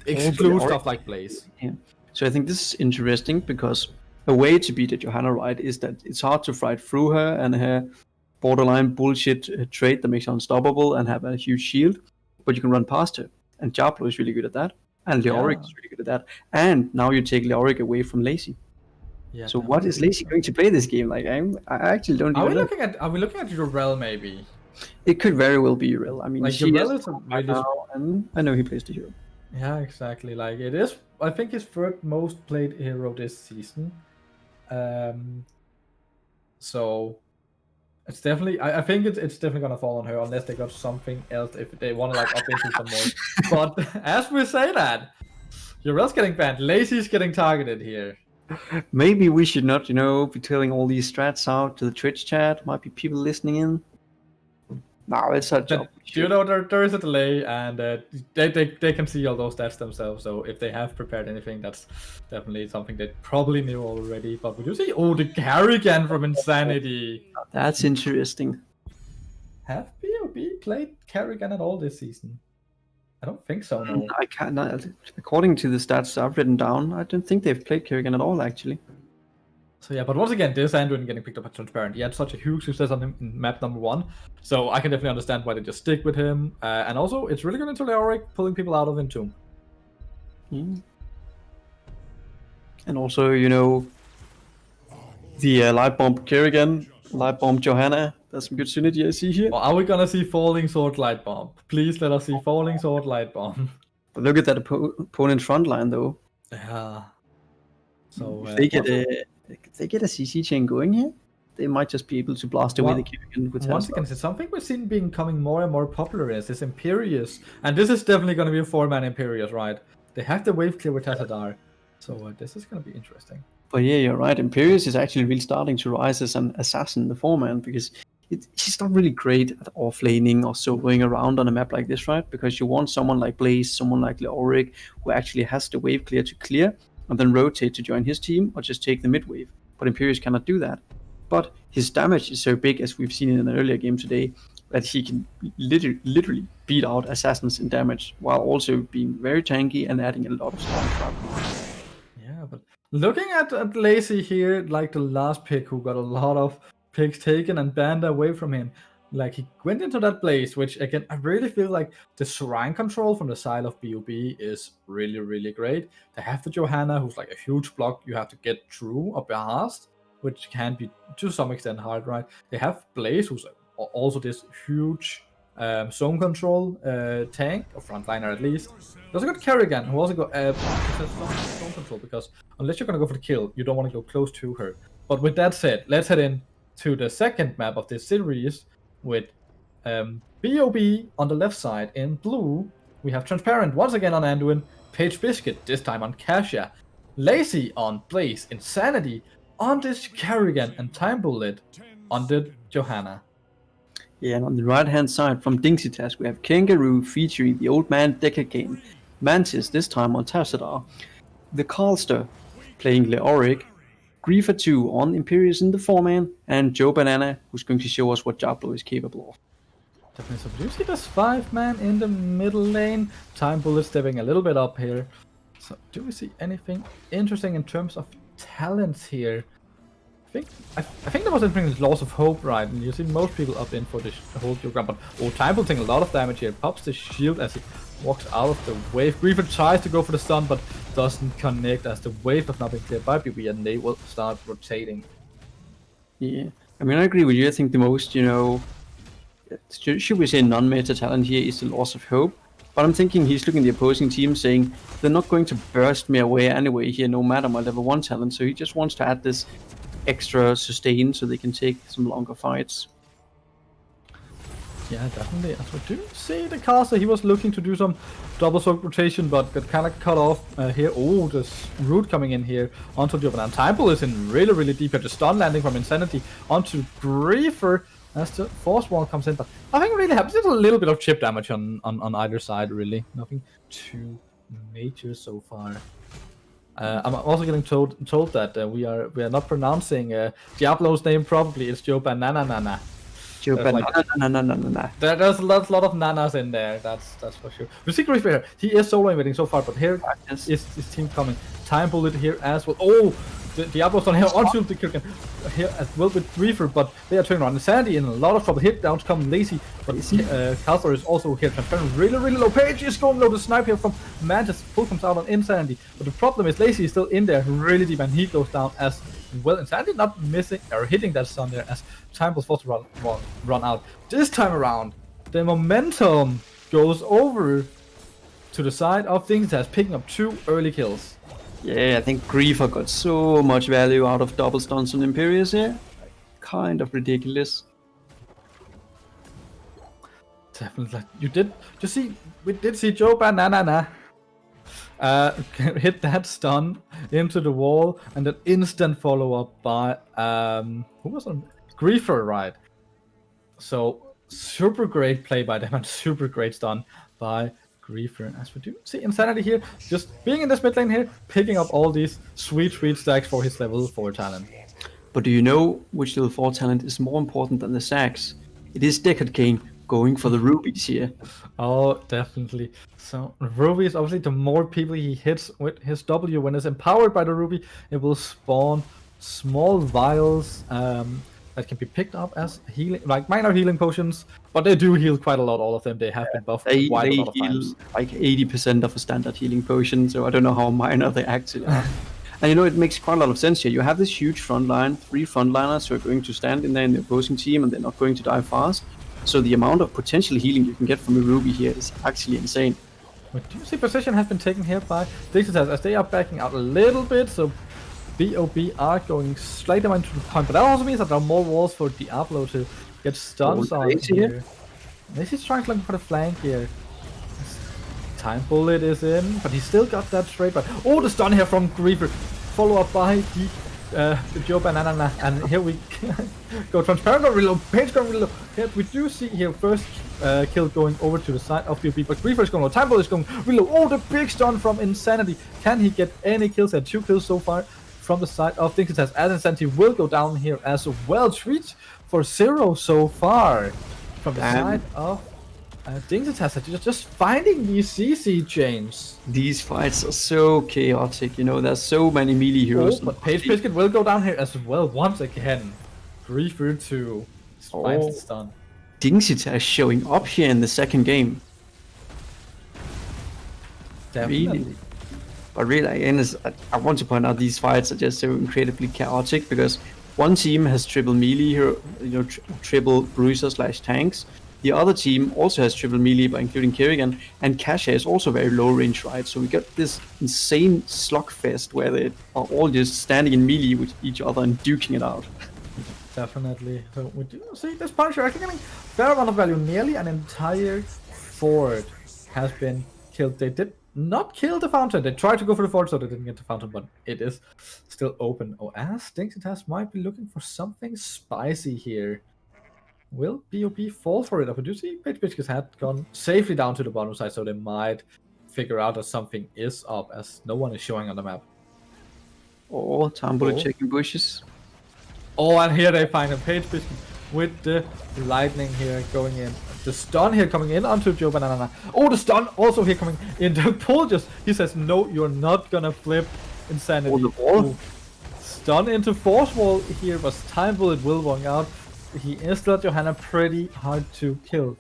exclude stuff like Blaze.
Yeah. So I think this is interesting because a way to beat a Johanna, right, is that it's hard to fight through her and her borderline bullshit trait that makes her unstoppable and have a huge shield, but you can run past her. And Diablo is really good at that, and Leoric is really good at that. And now you take Leoric away from Lacy. Yeah, so what is Lacy going to play this game? Like, I actually don't.
Are we looking at Urel maybe?
It could very well be Urel. I mean,
like
she
Urel is
right now, and I know he plays the hero.
Yeah, exactly. Like it is. I think his third most played hero this season. So it's definitely. I think it's definitely gonna fall on her unless they got something else. If they want to like up into some more. But as we say that, Urel's getting banned. Lacy's getting targeted here.
Maybe we should not, be telling all these strats out to the Twitch chat. Might be people listening in. No, it's our job.
There is a delay, and they can see all those stats themselves. So if they have prepared anything, that's definitely something they probably knew already. But we do see the Carrigan from Insanity.
That's interesting.
Have BOB played Carrigan at all this season? I don't think so. No.
I can't. According to the stats I've written down, I don't think they've played Kerrigan at all, actually.
So yeah, but once again, this Andrew getting picked up at Transparent. He had such a huge success on him in map number 1, so I can definitely understand why they just stick with him. And also, it's really good into Leoric, pulling people out of Entomb.
And also, the Light Bomb Kerrigan, Light Bomb Johanna. There's some good synergy I see here.
Well, are we gonna see Falling Sword Light Bomb? Please let us see Falling Sword Light Bomb.
But look at that opponent front line, though.
Yeah. So
if they get a CC chain going here, they might just be able to blast away the Kerrigan with
once again, it's something we've seen becoming more and more popular is this Imperious. And this is definitely going to be a 4-man Imperious, right? They have the wave clear with Tassadar. So this is going to be interesting.
But yeah, you're right. Imperius is actually really starting to rise as an assassin in the format because she's not really great at offlaning or soloing around on a map like this, right? Because you want someone like Blaze, someone like Leoric, who actually has the wave clear to clear and then rotate to join his team or just take the mid wave. But Imperius cannot do that. But his damage is so big, as we've seen in an earlier game today, that he can literally beat out assassins in damage while also being very tanky and adding a lot of strong.
Yeah, but looking at Lacy here, like the last pick who got a lot of picks taken and banned away from him, like he went into that Blaze, which again, I really feel like the shrine control from the side of BOB is really, really great. They have the Johanna, who's like a huge block you have to get through or past, which can be to some extent hard, right? They have Blaze, who's also this huge zone control tank, or frontliner at least. There's a good Kerrigan who also got some zone control, because unless you're gonna go for the kill, you don't want to go close to her. But with that said, let's head in to the second map of this series with BOB on the left side. In blue, we have Transparent once again on Anduin, Page Biscuit this time on Kasia, Lacy on Blaze, Insanity on this Kerrigan, and Time Bullet on the Johanna.
Yeah, and on the right-hand side from Dingsitas, we have Kangaroo featuring the old man Decacane, Mantis this time on Tassadar, the Carlster playing Leoric, Griefer 2 on Imperius in the 4-man, and Joe Banana, who's going to show us what Diablo is capable of.
Definitely. So do you see this 5-man in the middle lane? Time Bullet stepping a little bit up here. So do we see anything interesting in terms of talents here? I think there was anything Loss of Hope, right? And you see most people up in for this whole geogram, but Time Bullet taking a lot of damage here. Pops the shield as he walks out of the wave. Griefer tries to go for the stun, but doesn't connect as the wave has not been cleared by BB, and they will start rotating.
Yeah, I mean, I agree with you. I think the most, should we say non-meta talent here is the Loss of Hope. But I'm thinking he's looking at the opposing team saying, they're not going to burst me away anyway here, no matter my level 1 talent. So he just wants to add this extra sustain so they can take some longer fights.
Yeah, definitely. As we do see the caster, he was looking to do some double soak rotation, but got kind of cut off here. Oh, this root coming in here onto Jovan. Time Bullet is in really, really deep here. The stun landing from Insanity onto Griefer as the force wall comes in. But nothing really happens. There's a little bit of chip damage on either side, really. Nothing too major so far. I'm also getting told that we are not pronouncing Diablo's name properly. It's Joe Banana.
Joe Banana.
There's a lot of nanas in there. That's for sure. We see Griefer here. He is solo invading so far, but here is his team coming. Time Bullet here as well. Oh, the Diablo's on here onto the Kirkin here as well with Griefer, but they are turning around. Insanity in a lot of trouble. Hit downs come Lazy, but Calthor is also here. Transparent really, really low. Page is going low. The snipe here from Mantis. Pull comes out on Insanity, but the problem is Lazy is still in there really deep, and he goes down as well. Insanity not missing or hitting that stun there as Time was forced to run out. This time around, the momentum goes over to the side of Dingsitas, picking up 2 early kills.
Yeah, I think Griefer got so much value out of double stuns on Imperius here. Kind of ridiculous.
Definitely. We did see Joe Banana hit that stun into the wall, and an instant follow-up by who was on Griefer, right? So super great play by them and super great stun by Griefer. As we do see Insanity here, just being in this mid lane here, picking up all these sweet stacks for his level 4 talent.
But do you know which level 4 talent is more important than the stacks? It is Decacane going for the rubies here.
Oh, definitely. So Ruby is obviously the more people he hits with his W, when it's empowered by the Ruby, it will spawn small vials that can be picked up as healing, like minor healing potions, but they do heal quite a lot. All of them, they have been buffed quite a lot of times.
Like 80% of a standard healing potion, so I don't know how minor they actually are. And it makes quite a lot of sense here. You have this huge front line, 3 frontliners who are going to stand in there in the opposing team, and they're not going to die fast. So the amount of potential healing you can get from a Ruby here is actually insane.
But do you see position has been taken here by Dingsitas as they are backing out a little bit, so BOB are going slightly into the point, but that also means that there are more walls for Diablo to get stuns on here. This is trying to look for the flank here. Time Bullet is in, but he still got that straight. But oh, the stun here from Griefer, follow up by the Joe Banana, and here we go. Transparent got reload, Page got reload. Here we do see here first kill going over to the side of BOB, but Griefer is going low. Time Bullet is going reload. Oh, the big stun from Insanity. Can he get any kills? He had 2 kills so far from the side of Dingsitas, as Insanity will go down here as well. Treat for 0 so far from the side of Dingsitas. Just finding these CC chains.
These fights are so chaotic, you know, there's so many melee heroes.
But Page Biscuit will go down here as well once again. Griefer 2 finds the stun.
Dingsitas showing up here in the second game.
Definitely.
Really. But really, again, I want to point out these fights are just so incredibly chaotic because one team has triple melee hero, you know, triple bruiser / tanks. The other team also has triple melee by including Kerrigan, and Kasha is also very low range, right? So we got this insane slugfest where they are all just standing in melee with each other and duking it out.
Definitely. So we do see this Punisher actually getting fair amount of value. Nearly an entire fort has been killed. They did not kill the fountain. They tried to go for the fort, so they didn't get the fountain, but it is still open. Oh, as Dingsitas might be looking for something spicy here. Will BOB fall for it? I do see Page Biscuits had gone safely down to the bottom side, so they might figure out that something is up, as no one is showing on the map.
Oh, Time Bullet checking bushes.
Oh, and here they find a Page Biscuit with the lightning here going in. The stun here coming in onto Joe Banana. Oh, the stun also here coming in. The pull just, he says, no, you're not gonna flip Insanity.
Oh, the ball.
Ooh. Stun into Force Wall here, but Time Bullet will walk out. He is still at Johanna, pretty hard to kill.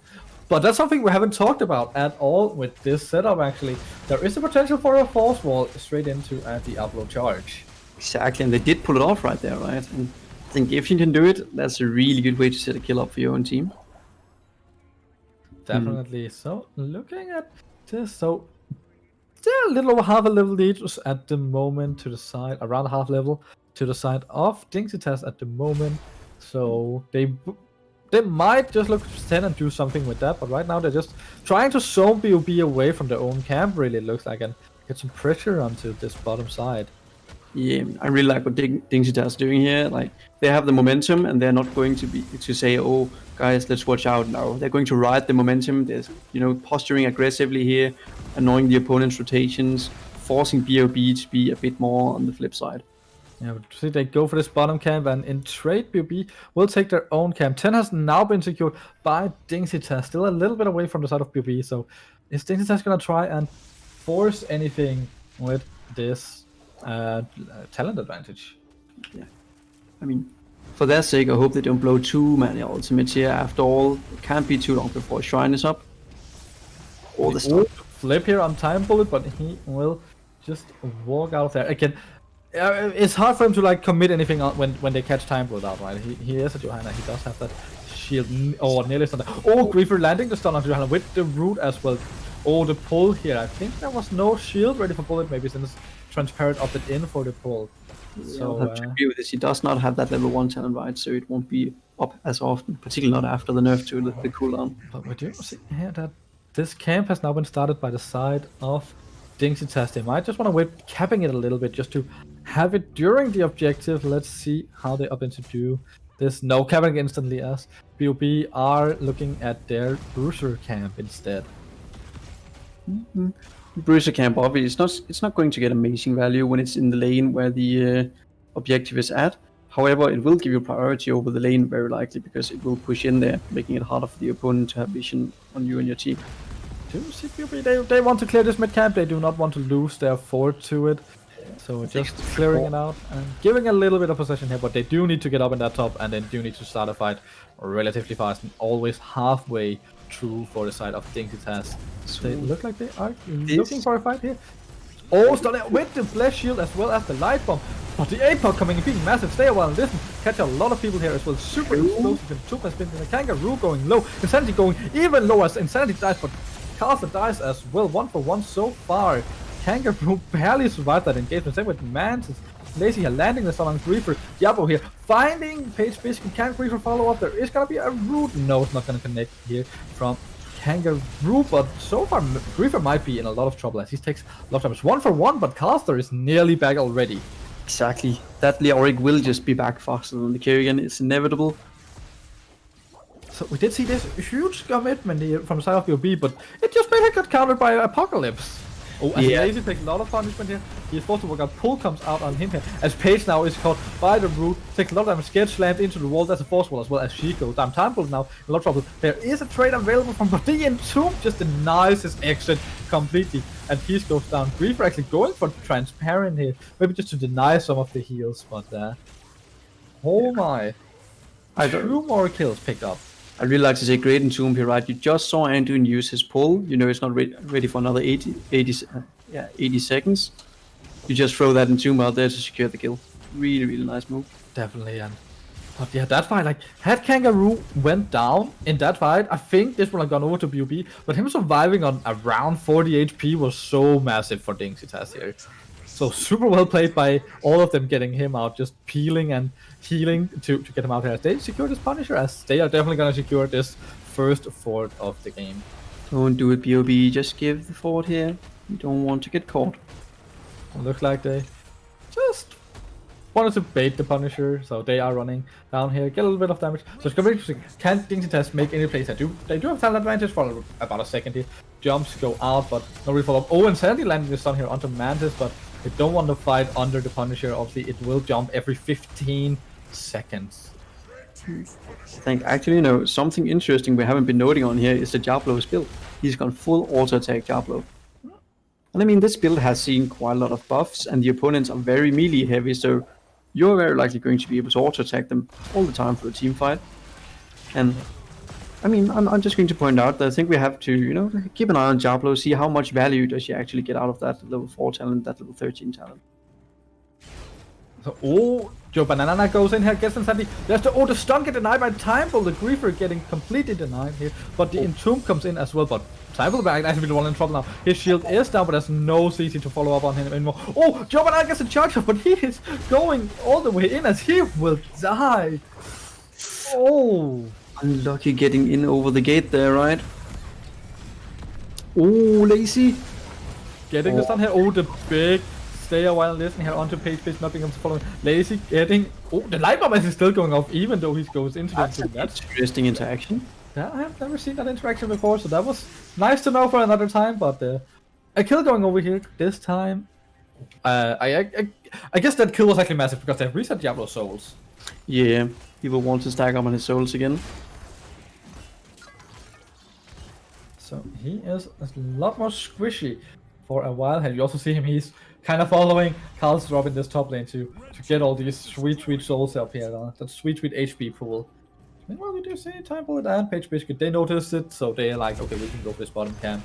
But that's something we haven't talked about at all with this setup, actually. There is a potential for a Force Wall straight into the upload charge.
Exactly, and they did pull it off right there, right? And I think if you can do it, that's a really good way to set a kill up for your own team.
Definitely. So, looking at this, so still a little over half a level lead at the moment to the side, around half level to the side of Dingsitas at the moment. So they might just look to stand and do something with that, but right now they're just trying to zone BOB away from their own camp, really, it looks like, and get some pressure onto this bottom side.
Yeah, I really like what Dingsitas is doing here. Like, they have the momentum, and they're not going to say, "Oh, guys, let's watch out now." They're going to ride the momentum. They're, you know, posturing aggressively here, annoying the opponent's rotations, forcing BOB to be a bit more on the flip side.
Yeah, but see, they go for this bottom camp, and in trade, BOB will take their own camp. 10 has now been secured by Dingsitas, still a little bit away from the side of BOB. So, is Dingsitas gonna try and force anything with this talent advantage?
Yeah, I mean, for their sake, I hope they don't blow too many ultimates here. After all, it can't be too long before Shrine is up. All the stuff.
Flip here on Time Bullet, but he will just walk out of there again. It's hard for him to like commit anything when they catch Time Bullet out, right? He is a Johanna. He does have that shield. Oh, nearly stunned. Oh, Griefer landing the stun on Johanna with the root as well. Oh, the pull here. I think there was no shield ready for Bullet, maybe since Transparent opted in for the pull. So
I have to agree with this. He does not have that level 1 talent, right? So it won't be up as often, particularly not after the nerf to the cooldown.
But we do see here that this camp has now been started by the side of Dingsitas. They might just want to wait, capping it a little bit just to have it during the objective. Let's see how they opt in to do this. No, capping instantly as BOB are looking at their Bruiser camp instead.
Mm-hmm. Bruiser camp, obviously, it's not going to get amazing value when it's in the lane where the objective is at. However, it will give you priority over the lane very likely because it will push in there, making it harder for the opponent to have vision on you and your team.
They want to clear this mid camp. They do not want to lose their fort to it. So just clearing it out and giving a little bit of possession here, but they do need to get up in that top, and they do need to start a fight relatively fast and always halfway through for the side of Dingsitas. So they look like they are looking for a fight here. Oh, started with the flesh shield as well as the light bomb. But the APOC coming in, being massive. Stay a while and listen. Catch a lot of people here as well. Super explosive. And Tup has been in the Kangaroo going low. Insanity going even lower as Insanity dies, but Castle dies as well. 1 for 1 so far. Kangaroo barely survived that engagement. Same with Mantis. Lazy here landing the stun on Griefer. Diablo here finding Page Biscuit. Can Griefer follow up? There is gonna be a root. No, it's not gonna connect here from Kangaroo, but so far Griefer might be in a lot of trouble as he takes a lot of damage. 1 for 1, but Caster is nearly back already.
Exactly. That Leoric will just be back faster than the Kerrigan. It's inevitable.
So we did see this huge commitment here from the side of BOB, but it just maybe got countered by Apocalypse. Oh, and Lazy takes a lot of punishment here. He's forced to work out. Pull comes out on him here. As Paige now is caught by the root, takes a lot of damage, gets slammed into the wall. That's a force wall as well as she goes down. Temple now in a lot of trouble. There is a trade available from Body, and Tomb just denies his exit completely. And he goes down. Griefer actually going for transparent here. Maybe just to deny some of the heals, but oh my. 2 more kills picked up.
I'd really like to say great Entomb here, right? You just saw Anduin use his pull. You know it's not ready for another 80 seconds. You just throw that Entomb out there to secure the kill. Really, really nice move.
Definitely, and but yeah, that fight, like, had Kangaroo went down in that fight, I think this would have gone over to BOB, but him surviving on around 40 HP was so massive for Dingsitas here. So super well played by all of them, getting him out, just peeling and healing to get him out here. They secure this Punisher, as they are definitely going to secure this first fort of the game.
Don't do it, BOB. Just give the fort here. You don't want to get caught.
Looks like they just wanted to bait the Punisher, so they are running down here, get a little bit of damage. So it's going to be interesting. Can Dingsitas make any plays? They do have talent advantage for about a second here. Jumps go out, but no really follow up. Oh, and Sandy landing the stun here onto Mantis, but they don't want to fight under the Punisher. Obviously, it will jump every 15 seconds.
I think actually, you know, something interesting we haven't been noting on here is the Jablo's build. He's gone full auto attack Jablo. And I mean, this build has seen quite a lot of buffs, and the opponents are very melee heavy, so you're very likely going to be able to auto attack them all the time for a team fight. And I mean, I'm just going to point out that I think we have to, you know, keep an eye on Jablo, see how much value does she actually get out of that level 4 talent, that level 13 talent.
So, oh, Joe Banana goes in here, gets insanity. There's the stun get denied by Timble, the Griefer getting completely denied here. But the Entomb comes in as well, but Timble actually the one in trouble now. His shield is down, but there's no CC to follow up on him anymore. Oh, Joe Banana gets a charge off, but he is going all the way in as he will die. Oh.
Unlucky getting in over the gate there, right? Oh, Lazy.
Getting the stun here. Oh, the big stay a while listening here onto Paige, not being able to follow. Lazy getting. Oh, the light bomb is still going off even though he goes into the.
That's interesting interaction.
Yeah, I have never seen that interaction before, so that was nice to know for another time. But a kill going over here this time. I guess that kill was actually massive because they reset Diablo's souls.
Yeah, he will want to stack up on his souls again.
So he is a lot more squishy for a while. And you also see him, he's kind of following Carl's drop in this top lane to get all these sweet souls up here. That sweet HP pool. Meanwhile, we do see Time Bullet and Page Biscuit. They noticed it, so they're like, okay, we can go for this bottom camp.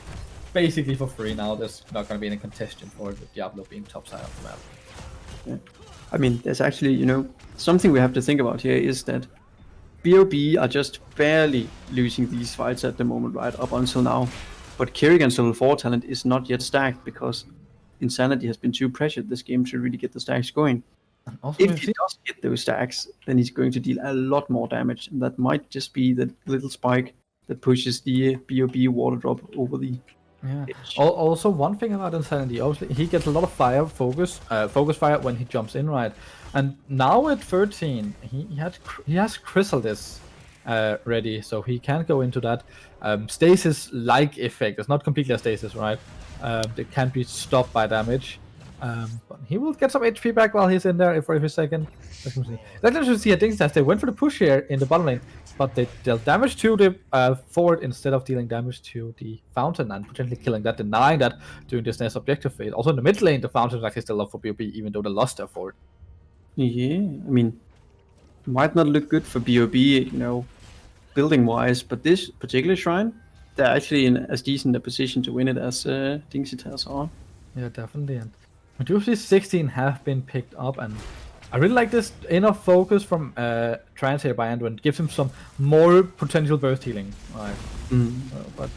Basically for free now. There's not going to be any contention for it with Diablo being top side of the map.
Yeah. I mean, there's actually, you know, something we have to think about here is that BOB are just barely losing these fights at the moment, right, up until now. But Kerrigan's level 4 talent is not yet stacked because Insanity has been too pressured this game to really get the stacks going. If he does get those stacks, then he's going to deal a lot more damage, and that might just be the little spike that pushes the BOB water drop over the edge.
Also, one thing about Insanity, obviously, he gets a lot of fire focus fire when he jumps in, right? And now at 13, he has Chrysalis ready, so he can go into that stasis-like effect. It's not completely a stasis, right? It can't be stopped by damage. But he will get some HP back while he's in there for a second. Let's just see a Dingsitas. They went for the push here in the bottom lane, but they dealt damage to the forward instead of dealing damage to the fountain and potentially killing that, denying that during this next objective phase. Also in the mid lane, the fountain is actually still up for BOB, even though they lost their forward.
Yeah, I mean, might not look good for BOB, you know, building wise, but this particular shrine, they're actually in as decent a position to win it as Dingsitas are.
Yeah, definitely. And Medusa's 16 have been picked up, and I really like this inner focus from Trance here by Anduin. Gives him some more potential burst healing. Right. But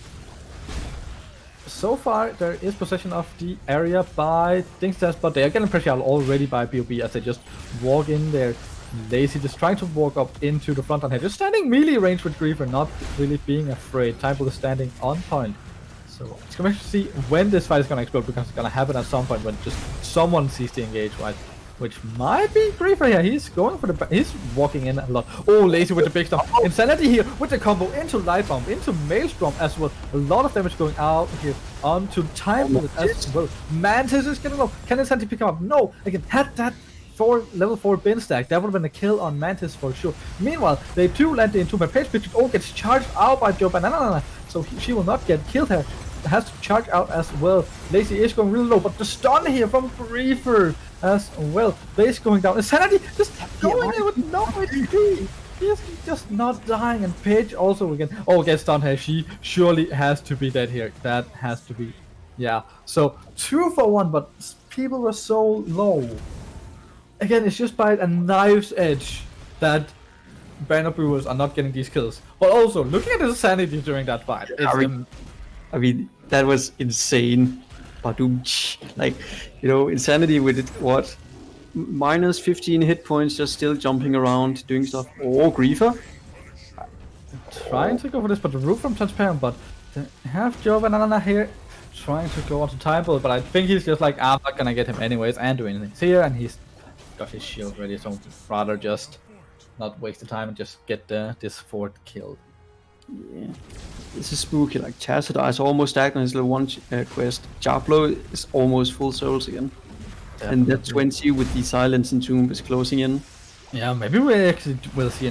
so far, there is possession of the area by Dingsitas, but they are getting pressure out already by BOB as they just walk in there. Lazy just trying to walk up into the front line here. Just standing melee range with Griefer, not really being afraid. Typhoid is standing on point. So it's going to see when this fight is going to explode, because it's going to happen at some point when just someone sees the engage, right? Which might be Griefer here. He's going for the... He's walking in a lot. Oh, Lazy with the big stuff. Insanity here with the combo into Light Bomb, into Maelstrom as well. A lot of damage going out here onto Time Bullet as well. Mantis is getting low. Can Insanity pick him up? No. Again, had that level 4 bin stack, that would have been a kill on Mantis for sure. Meanwhile, they do land into my page picture. Oh, gets charged out by Joe Banana. So she will not get killed here. Has to charge out as well. Lazy is going really low, but the stun here from Griefer as well. Base going down. Insanity just going in with no HP. He's just not dying. And Paige also again. Oh, gets stunned here. She surely has to be dead here. That has to be. Yeah. So 2 for 1, but people were so low. Again, it's just by a knife's edge that Brewers are not getting these kills. But also, looking at his sanity during that fight,
I mean, that was insane. Badoom. Like, you know, Insanity with it, what? Minus 15 hit points, just still jumping around, doing stuff. Oh, Griefer.
Trying to go for this, but the roof from Transparent, but they have Joe Banana here trying to go onto Time Bullet, but I think he's just like, I'm not gonna get him anyways and do anything here, and he's got his shield ready, so rather just not waste the time and just get this fort killed.
Yeah, this is spooky. Like Chastity is almost stacked on his level 1 quest. Jablo is almost full souls again. Definitely. And that 20 with the Silence and Tomb is closing in.
Yeah, maybe we actually will see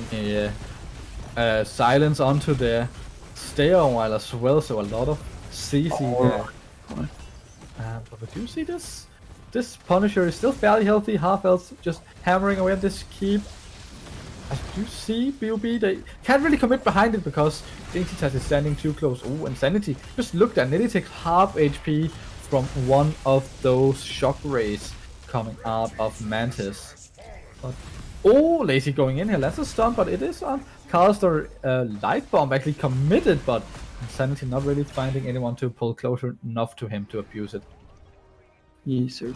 a Silence onto the Stay a while as well, so a lot of CC there. But we do see this. This Punisher is still fairly healthy, half health, just hammering away at this keep. As you see, BOB, they can't really commit behind it because Dingsitas is standing too close. Oh, Insanity just looked at, nearly takes half HP from one of those shock rays coming out of Mantis. But, oh, Lazy going in here, that's a stun, but it is on Caster. Light Bomb actually committed, but Insanity not really finding anyone to pull closer enough to him to abuse it.
Yeah, so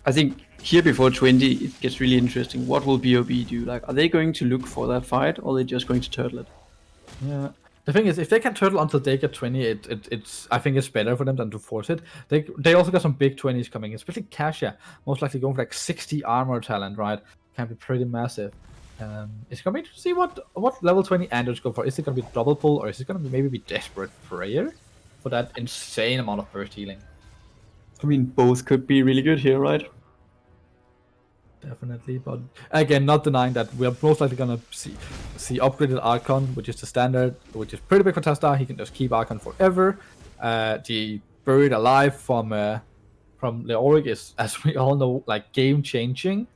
I think here before 20 it gets really interesting. What will BOB do? Like, are they going to look for that fight, or are they just going to turtle it?
Yeah. The thing is, if they can turtle until they get 20, it's I think it's better for them than to force it. They also got some big 20s coming, especially Kasia, most likely going for like 60 armor talent, right? Can be pretty massive. It's gonna be to see what level 20 Androids go for. Is it gonna be double pull, or is it gonna be maybe Desperate Prayer for that insane amount of burst healing?
I mean, both could be really good here, right?
Definitely, but again, not denying that we are most likely gonna see upgraded Archon, which is the standard, which is pretty big for Tastar. He can just keep Archon forever. The Buried Alive from Leoric is, as we all know, like game changing.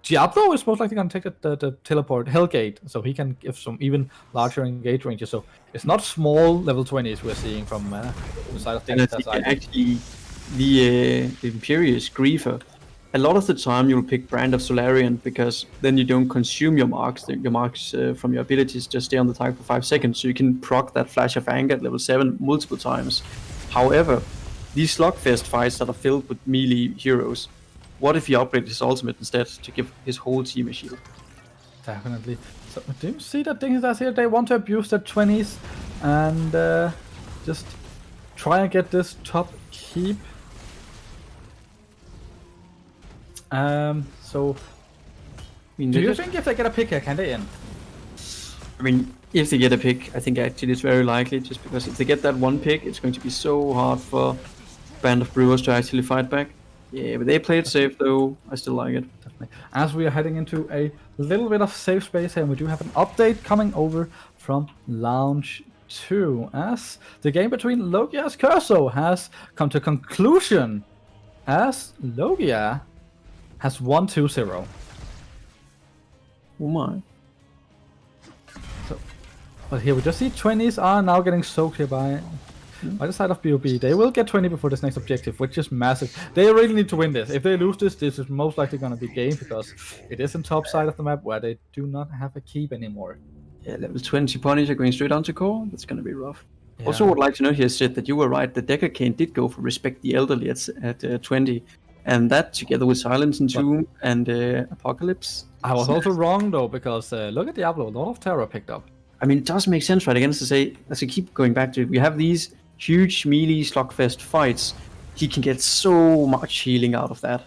Diablo is most likely gonna take the teleport Hellgate, so he can give some even larger engage ranges. So it's not small level 20s we're seeing from the side of things.
Actually, the Imperious Griefer, a lot of the time you'll pick Brand of Solarian because then you don't consume your marks. Your marks from your abilities just stay on the target for 5 seconds, so you can proc that Flash of Anger at level 7 multiple times. However, these Slugfest fights that are filled with melee heroes, what if he upgraded his ultimate instead to give his whole team a shield?
Definitely. So do you see that Dingsitas here? They want to abuse their 20s and just try and get this top keep. So do you think if they get a pick here, can they end?
I mean, if they get a pick, I think actually it's very likely, just because if they get that one pick, it's going to be so hard for Band of Brewers to actually fight back. Yeah, but they played safe though. I still like it.
Definitely. As we are heading into a little bit of safe space here, and we do have an update coming over from Lounge 2, as the game between Logia and Curso has come to a conclusion, as Logia has won 2-0.
Oh my.
So, but here we just see 20s are now getting soaked here by the side of BOB. They will get 20 before this next objective, which is massive. They really need to win this. If they lose this, this is most likely going to be game, because it is in top side of the map where they do not have a keep anymore.
Yeah, level 20 ponies are going straight onto core. That's going to be rough.
Yeah.
Also, would like to know here, Sid, that you were right. The Decker Cane did go for Respect the Elderly at 20. And that, together with Silence and Tomb and Apocalypse.
I was also wrong though, because look at Diablo, a lot of terror picked up.
I mean, it does make sense, right? Again, to say, as we keep going back to it, we have these huge melee slugfest fights. He can get so much healing out of that.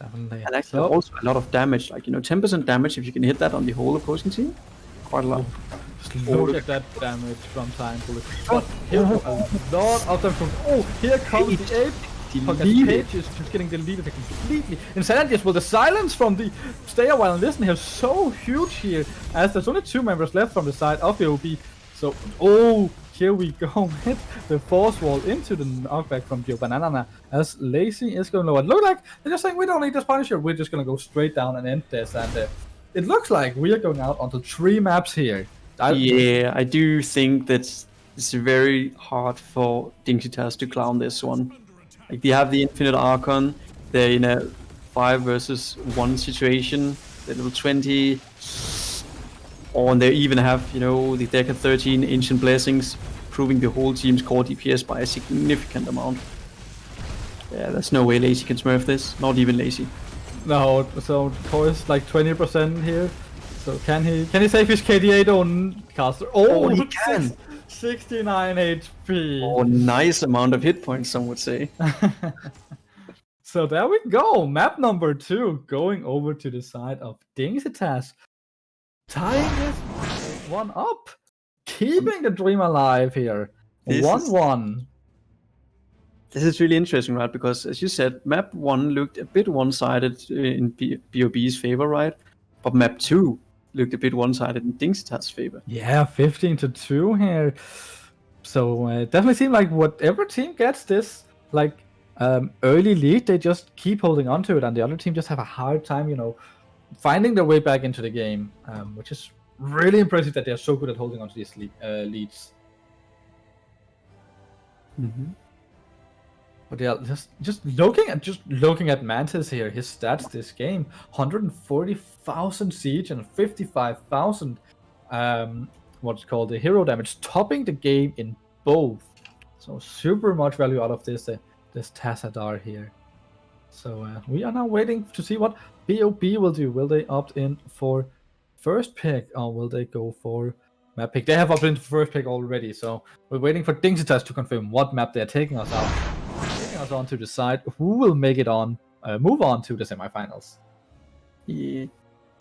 Definitely.
And actually also a lot of damage, like, 10% damage if you can hit that on the whole opposing team. Quite a lot.
Just look at that damage from Time Bullet. But here a lot of them from... Oh, here comes the ape. Page is just getting deleted completely. Insanities with the silence from the Stay a While and Listen here, so huge here, as there's only 2 members left from the side of the OB. So, here we go with the force wall into the knockback from Gio Banana, as Lazy is going low. It looks like they're just saying, we don't need this Punisher, we're just going to go straight down and end this. And it looks like we are going out onto 3 maps here.
I do think that it's very hard for Dingsitas to clown this one. Like, they have the Infinite Archon, they're in a 5 versus 1 situation, they're level 20, or they even have, the deck of 13 Ancient Blessings, proving the whole team's core DPS by a significant amount. Yeah, there's no way Lazy can smurf this, not even Lazy.
No, so core is like 20% here. So can he save his KD8 on caster? Oh,
he can!
69 HP.
Oh, nice amount of hit points, some would say.
So there we go. Map number 2 going over to the side of Dingsitas. Tying this one up. Keeping the dream alive here. 1-1.
This is really interesting, right? Because as you said, map 1 looked a bit one-sided in BOB's favor, right? But map 2 looked a bit one-sided in Dingsitas' favor.
Yeah, 15-2 here. So definitely seemed like whatever team gets this early lead, they just keep holding on to it, and the other team just have a hard time, finding their way back into the game, which is really impressive that they're so good at holding on to these leads.
Mm-hmm.
But yeah, just looking at Mantis here, his stats this game: 140,000 siege and 55,000 what's called the hero damage, topping the game in both. So super much value out of this Tassadar here. So we are now waiting to see what BOB will do. Will they opt in for first pick, or will they go for map pick? They have opted in for first pick already, so we're waiting for Dingsitas to confirm what map they're taking us out. Taking us on to decide who will make it on, move on to the semifinals.
Yeah.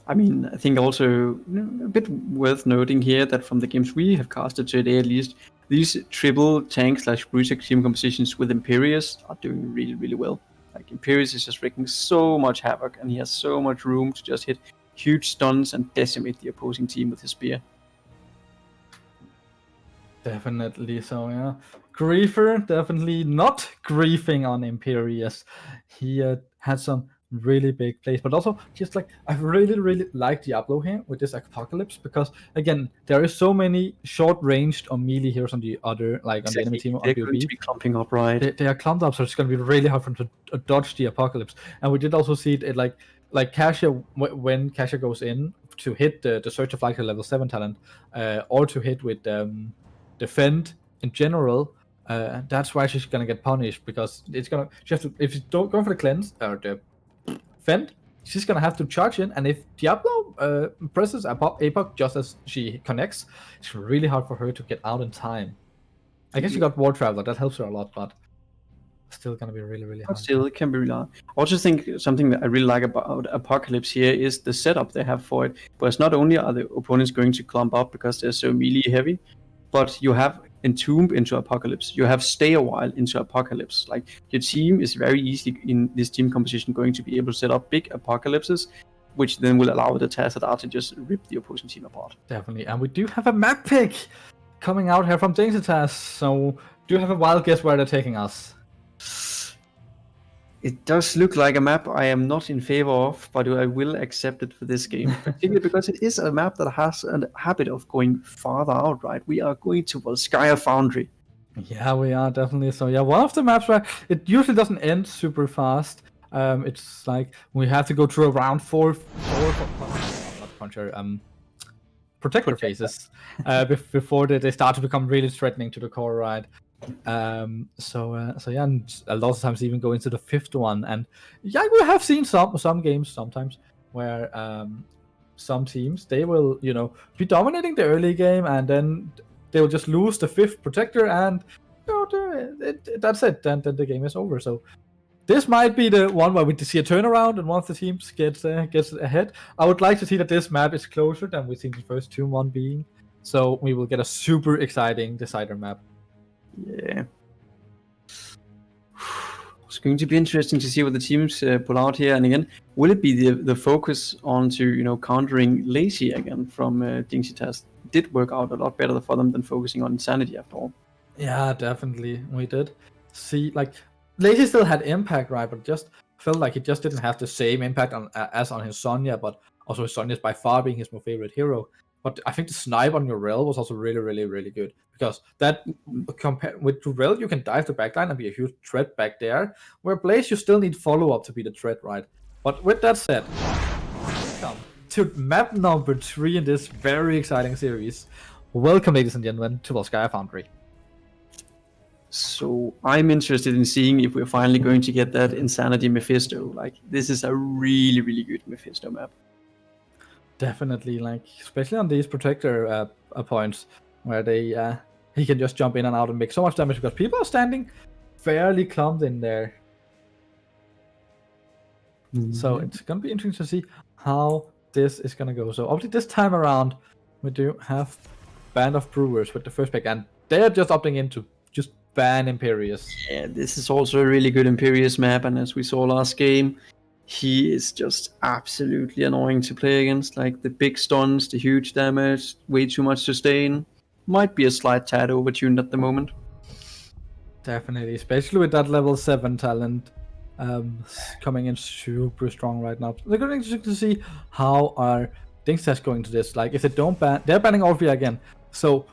I mean, I think also a bit worth noting here that from the games we have casted today, at least, these triple tank/Brewers team compositions with Imperius are doing really, really well. Like, Imperius is just wreaking so much havoc, and he has so much room to just hit huge stuns and decimate the opposing team with his spear.
Definitely so, yeah. Griefer definitely not griefing on Imperius. He had some really big plays, but also just I really like Diablo here with this Apocalypse, because again there is so many short-ranged or melee heroes on the other, on the enemy team.
They're going to be clumping up, right?
They are clumped up, so it's going to be really hard for them to dodge the Apocalypse. And we did also see it like Kasia, when Kasia goes in to hit the Search of Light level 7 talent, or to hit with defend in general. That's why she's gonna get punished, because she has to, if you don't go for the cleanse or the fend, she's gonna have to charge in, and if Diablo presses Apoc just as she connects, it's really hard for her to get out in time. I guess she got War Traveler, that helps her a lot, but still gonna be really hard.
Still, it can be really hard. I also think something that I really like about Apocalypse here is the setup they have for it. Because not only are the opponents going to clump up because they're so melee heavy, but you have Entomb into Apocalypse. You have Stay a While into Apocalypse. Like, your team is very easily in this team composition going to be able to set up big Apocalypses, which then will allow the Tassadar to just rip the opposing team apart.
Definitely, and we do have a map pick coming out here from Dingsitas. So, do you have a wild guess where they're taking us?
It does look like a map I am not in favor of, but I will accept it for this game. Particularly because it is a map that has a habit of going farther out, right? We are going to Volskaya Foundry.
Yeah, we are definitely. So yeah, one of the maps where it usually doesn't end super fast. It's like we have to go through around four protector phases before they start to become really threatening to the core, right? So yeah, and a lot of times even go into the fifth one, and yeah, we have seen some games sometimes where some teams they will be dominating the early game, and then they will just lose the fifth protector, and that's it. Then the game is over. So this might be the one where we see a turnaround, and once the teams gets ahead, I would like to see that this map is closer than we've seen the first 2-1 being. So we will get a super exciting decider map.
Yeah. It's going to be interesting to see what the teams pull out here. And again, will it be the focus onto countering Lazy again from Dingsitas? Did work out a lot better for them than focusing on Insanity after all.
Yeah, definitely. We did see Lazy still had impact, right? But just felt like he just didn't have the same impact as on his Sonya. But also his Sonya is by far being his most favorite hero. But I think the snipe on your Rel was also really, really, really good, because that compared with Rel, you can dive the backline and be a huge threat back there. Where Blaze, you still need follow up to be the threat, right? But with that said, welcome to map number 3 in this very exciting series. Welcome, ladies and gentlemen, to Volskaya Foundry.
So I'm interested in seeing if we're finally going to get that Insanity Mephisto. Like, this is a really, really good Mephisto map.
Definitely, especially on these protector points where he can just jump in and out and make so much damage because people are standing fairly clumped in there. Mm-hmm. So it's gonna be interesting to see how this is gonna go. So obviously this time around we do have Band of Brewers with the first pick, and they're just opting in to just ban Imperius.
Yeah, this is also a really good Imperius map, and as we saw last game, he is just absolutely annoying to play against. Like, the big stuns, the huge damage, way too much sustain. Might be a slight tad overtuned at the moment.
Definitely, especially with that level 7 talent coming in super strong right now. They're going to see how are Dingsitas going to this. Like, if they don't ban, they're banning Orphea again. So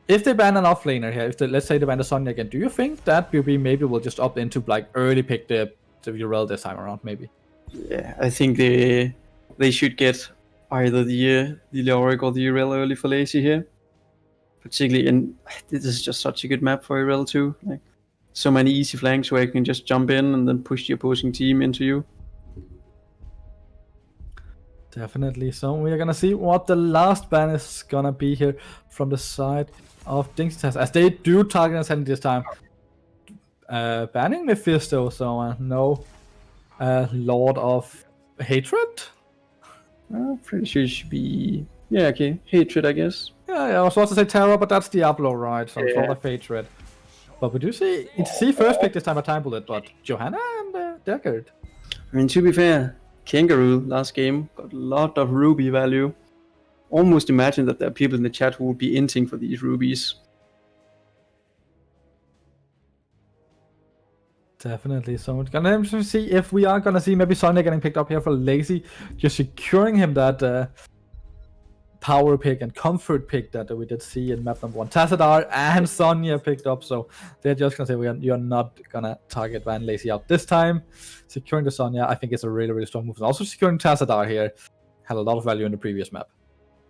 if they ban an offlaner here, let's say they ban the Sonya again, do you think that BB maybe will just opt into early pick the Urel this time around, maybe?
Yeah, I think they should get either the Leoric or the Urel early for Lazy here. Particularly this is just such a good map for Urel too. Like, so many easy flanks where you can just jump in and then push the opposing team into you.
Definitely. So we are gonna see what the last ban is gonna be here from the side of Dingsitas, as they do target Insanity this time. Banning Mephisto, so no Lord of Hatred?
I'm pretty sure it should be... Yeah, okay. Hatred, I guess.
Yeah, I was supposed to say Terror, but that's Diablo, right? So it's Lord of Hatred. But we do see first pick this time at Time Bullet, but Johanna and Deckard.
I mean, to be fair, Kangaroo last game got a lot of ruby value. Almost imagine that there are people in the chat who would be inting for these rubies.
Definitely. So it's gonna see if we are gonna see maybe Sonya getting picked up here for Lazy, just securing him that power pick and comfort pick that we did see in map number 1. Tassadar and Sonya picked up, so they're just gonna say you're not gonna target Van Lazy out this time. Securing the Sonya, I think, is a really, really strong move. And also securing Tassadar here had a lot of value in the previous map.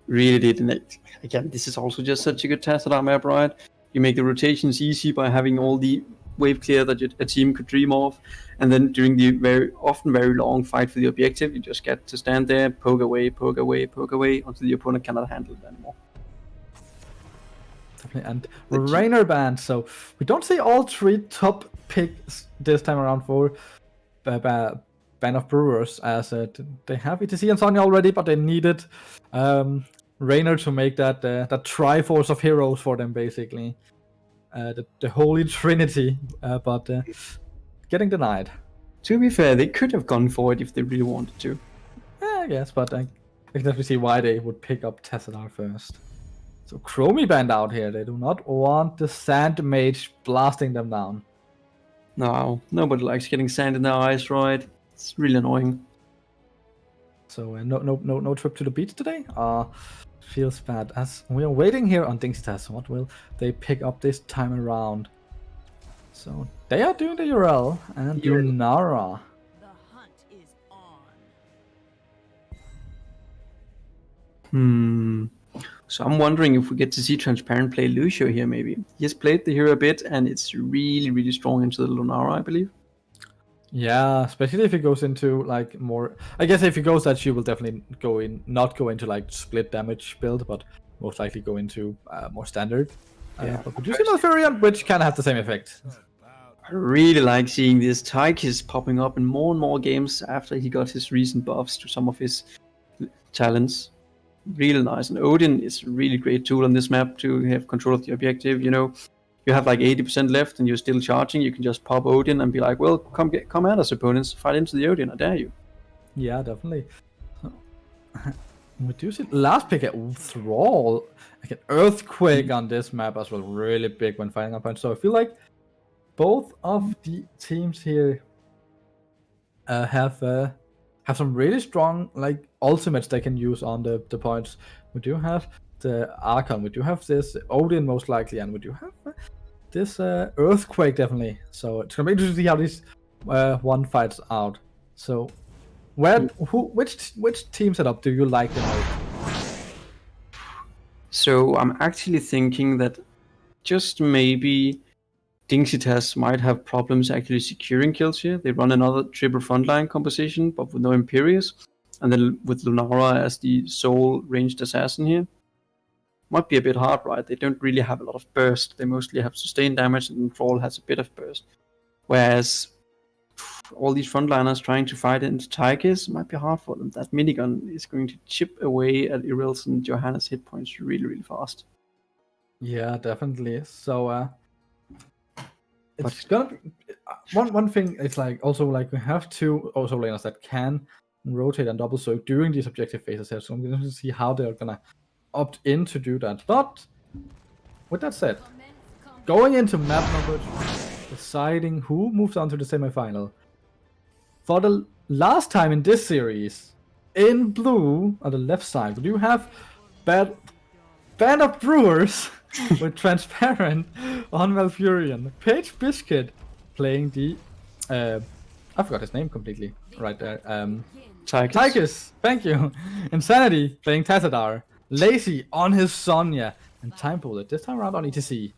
Really did. And again, this is also just such a good Tassadar map, right? You make the rotations easy by having all the wave clear that a team could dream of, and then during the very long fight for the objective, you just get to stand there, poke away until the opponent cannot handle it anymore.
Definitely. And Rainer banned, so we don't see all 3 top picks this time around for Band of Brewers, as they have ETC and Sonya already, but they needed Rainer to make that Triforce of heroes for them, basically. The Holy Trinity, but getting denied.
To be fair, they could have gone for it if they really wanted to.
Yeah, I guess, but I can definitely see why they would pick up Tassadar first. So Chromie banned out here. They do not want the Sand Mage blasting them down.
No, nobody likes getting sand in their eyes, right? It's really annoying.
So no trip to the beach today? Feels bad, as we are waiting here on Dingsitas. What will they pick up this time around? So they are doing the Urel and Lunara.
The hunt is on.
So I'm wondering if we get to see Transparent play Lucio here, maybe. He has played the hero a bit, and it's really, really strong into the Lunara, I believe.
Yeah, especially if he goes into like more. I guess if he goes that, she will definitely not go into like split damage build, but most likely go into more standard.
Yeah.
But we do see Malfurion, which kind of have the same effect.
I really like seeing this Tychus popping up in more and more games after he got his recent buffs to some of his talents. Really nice. And Odin is a really great tool on this map to have control of the objective. You know, you have like 80% left and you're still charging. You can just pop Odin and be like, well, come at us, opponents. Fight into the Odin, I dare you.
Yeah, definitely. We do see last pick at Thrall, like an earthquake on this map as well, really big when fighting up. So I feel like both of the teams here have some really strong like ultimates they can use on the points. We do have the Archon, we do have this Odin most likely, and we do have this earthquake definitely. So it's gonna be interesting to see how this one fights out. So which team setup do you like the most?
So I'm actually thinking that just maybe Dingsitas might have problems actually securing kills here. They run another triple frontline composition, but with no Imperius. And then with Lunara as the sole ranged assassin here. Might be a bit hard, right? They don't really have a lot of burst. They mostly have sustained damage, and Thrall has a bit of burst. Whereas all these frontliners trying to fight into Tychus might be hard for them. That minigun is going to chip away at Irils and Johanna's hit points really, really fast.
Yeah, definitely. So it's gonna be one thing. It's like also like we have two also laners that can rotate and double so during these objective phases here. So I'm going to see how they're gonna opt in to do that. But with that said, going into map number 2, deciding who moves on to the semifinal. For the last time in this series, in blue on the left side, we do have Band of Brewers with Transparent on Malfurion. Page Biscuit playing the I forgot his name completely right there. Tychus, thank you. Insanity playing Tassadar. Lazy on his Sonya. And Time Bullet this time around on ETC.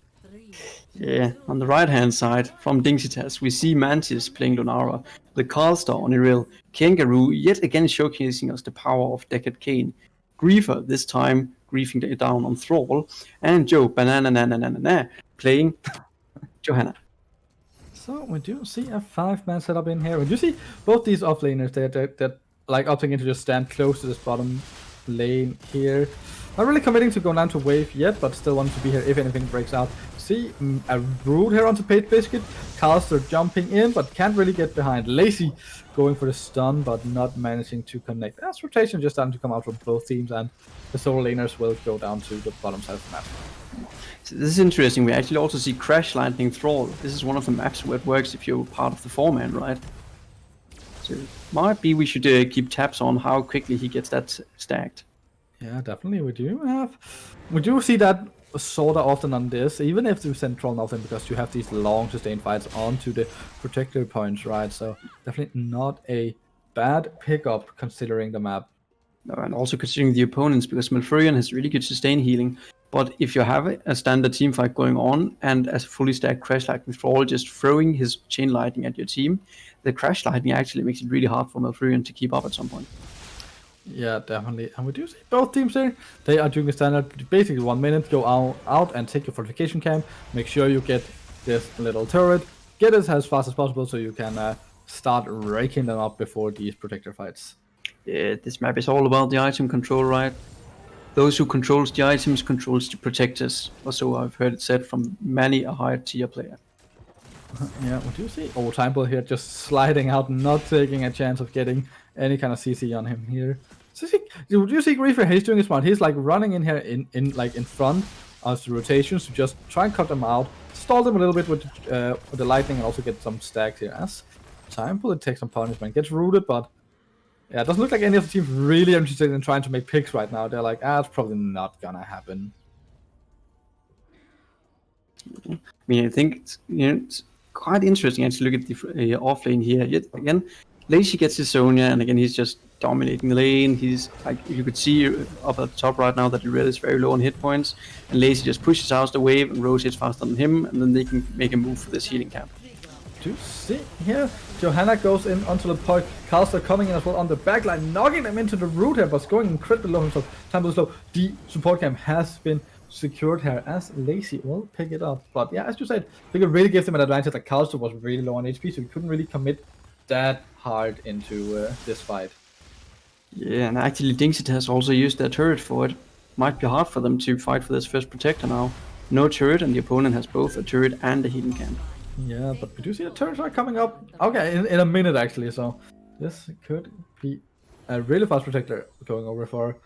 Yeah, on the right hand side from Dingsitas, we see Mantis playing Lunara, the Carlstar on Iril, Kangaroo yet again showcasing us the power of Deckard Cain, Griefer this time griefing it down on Thrall, and Joe Banana playing Johanna.
So we do see a 5-man setup in here. We do see both these offlaners that like opting in to just stand close to this bottom lane here. Not really committing to go down to wave yet, but still wanting to be here if anything breaks out. See a root here onto Pate Biscuit. Carlster jumping in, but can't really get behind. Lazy going for the stun, but not managing to connect. That's rotation just starting to come out from both teams, and the solo laners will go down to the bottom side of the map.
So this is interesting. We actually also see Crash Lightning Thrall. This is one of the maps where it works if you're part of the 4-man, right? So might be we should keep tabs on how quickly he gets that stacked.
Yeah, definitely. We do see that sort of often on this, even if you send Troll nothing, because you have these long sustained fights onto the protector points, right? So definitely not a bad pickup considering the map.
No, and also considering the opponents, because Malfurion has really good sustain healing. But if you have a standard team fight going on and a fully stacked Crash Lightning Thrall just throwing his Chain Lightning at your team, the Crash Lightning actually makes it really hard for Malfurion to keep up at some point.
Yeah, definitely. And we do see both teams here. They are doing the standard, basically 1 minute, go out and take your fortification camp. Make sure you get this little turret. Get it as fast as possible so you can start raking them up before these protector fights.
Yeah, this map is all about the item control, right? Those who controls the items controls the protectors. Or so I've heard it said from many a higher tier player.
Yeah, what do you see? Oh, Timeball here just sliding out, not taking a chance of getting any kind of CC on him here. So do you see Griefer? He's doing it smart. He's like running in here in front of the rotations to just try and cut them out, stall them a little bit with the lightning, and also get some stacks here. As Timeball takes some punishment, gets rooted, but yeah, it doesn't look like any of the teams really interested in trying to make picks right now. They're like, it's probably not gonna happen.
I mean, I think it's quite interesting actually look at the off lane here. Yet again, Lazy gets his Sonya, and again he's just dominating the lane. He's like, you could see up at the top right now that Red is very low on hit points, and Lazy just pushes out the wave, and Rose hits faster than him, and then they can make a move for this healing camp.
To see here, Johanna goes in onto the point. Carlster coming in as well on the back line, knocking them into the root here, but going incredibly low himself. Time is low. The support camp has been secured here as Lazy will pick it up. But yeah, as you said, I think it really gives them an advantage that Carlster was really low on HP, so he couldn't really commit that hard into this fight.
Yeah, and actually Dingsitas has also used their turret for it. Might be hard for them to fight for this first protector now. No turret, and the opponent has both a turret and a healing camp.
Yeah, but we do see the turrets are coming up. Okay, in a minute actually, so this could be a really fast protector going over for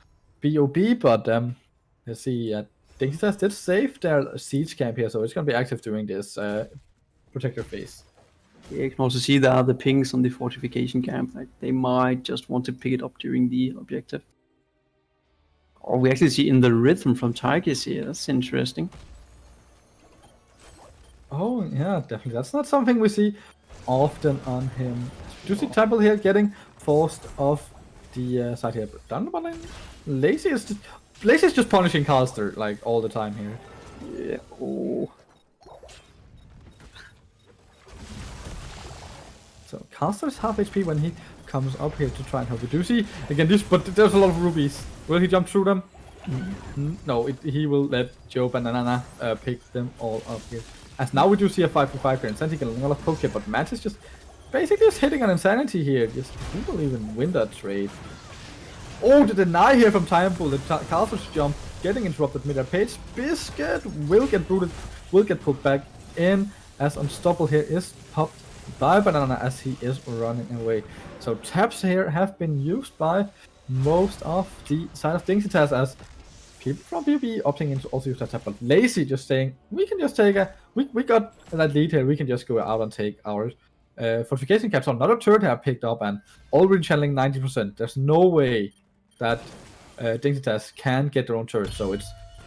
BOB, but let's see, Dingsitas did save their siege camp here, so it's gonna be active during this protector phase.
Yeah, you can also see there are the pings on the fortification camp. Like they might just want to pick it up during the objective. Or we actually see in the rhythm from Tigers here. That's interesting.
Oh yeah, definitely. That's not something we see often on him. Do you see Temple here getting forced off the side here? But down the bottom, Lazy is just punishing Carlster like all the time here.
Yeah. Oh.
So Carlster's half HP when he comes up here to try and help. We do see again this, but there's a lot of rubies. Will he jump through them? No, he will let Joe Banana pick them all up here. As now we do see a 5-for-5 here, and Santi can a lot of poke here, but Mantis just basically just hitting on Insanity here. Just who will even win that trade? Oh, the deny here from Timeful. The Carlster's jump getting interrupted mid-air. Page Biscuit will get booted, will get pulled back in as Unstoppable here is popped by Banana as he is running away. So taps here have been used by most of the side of Dingsitas as people from PvP opting in to also use that tap, but Lazy just saying we can just take we got that lead here, we can just go out and take our fortification caps. So another turret have picked up and already channeling 90%. There's no way that Dingsitas can get their own turret, so it's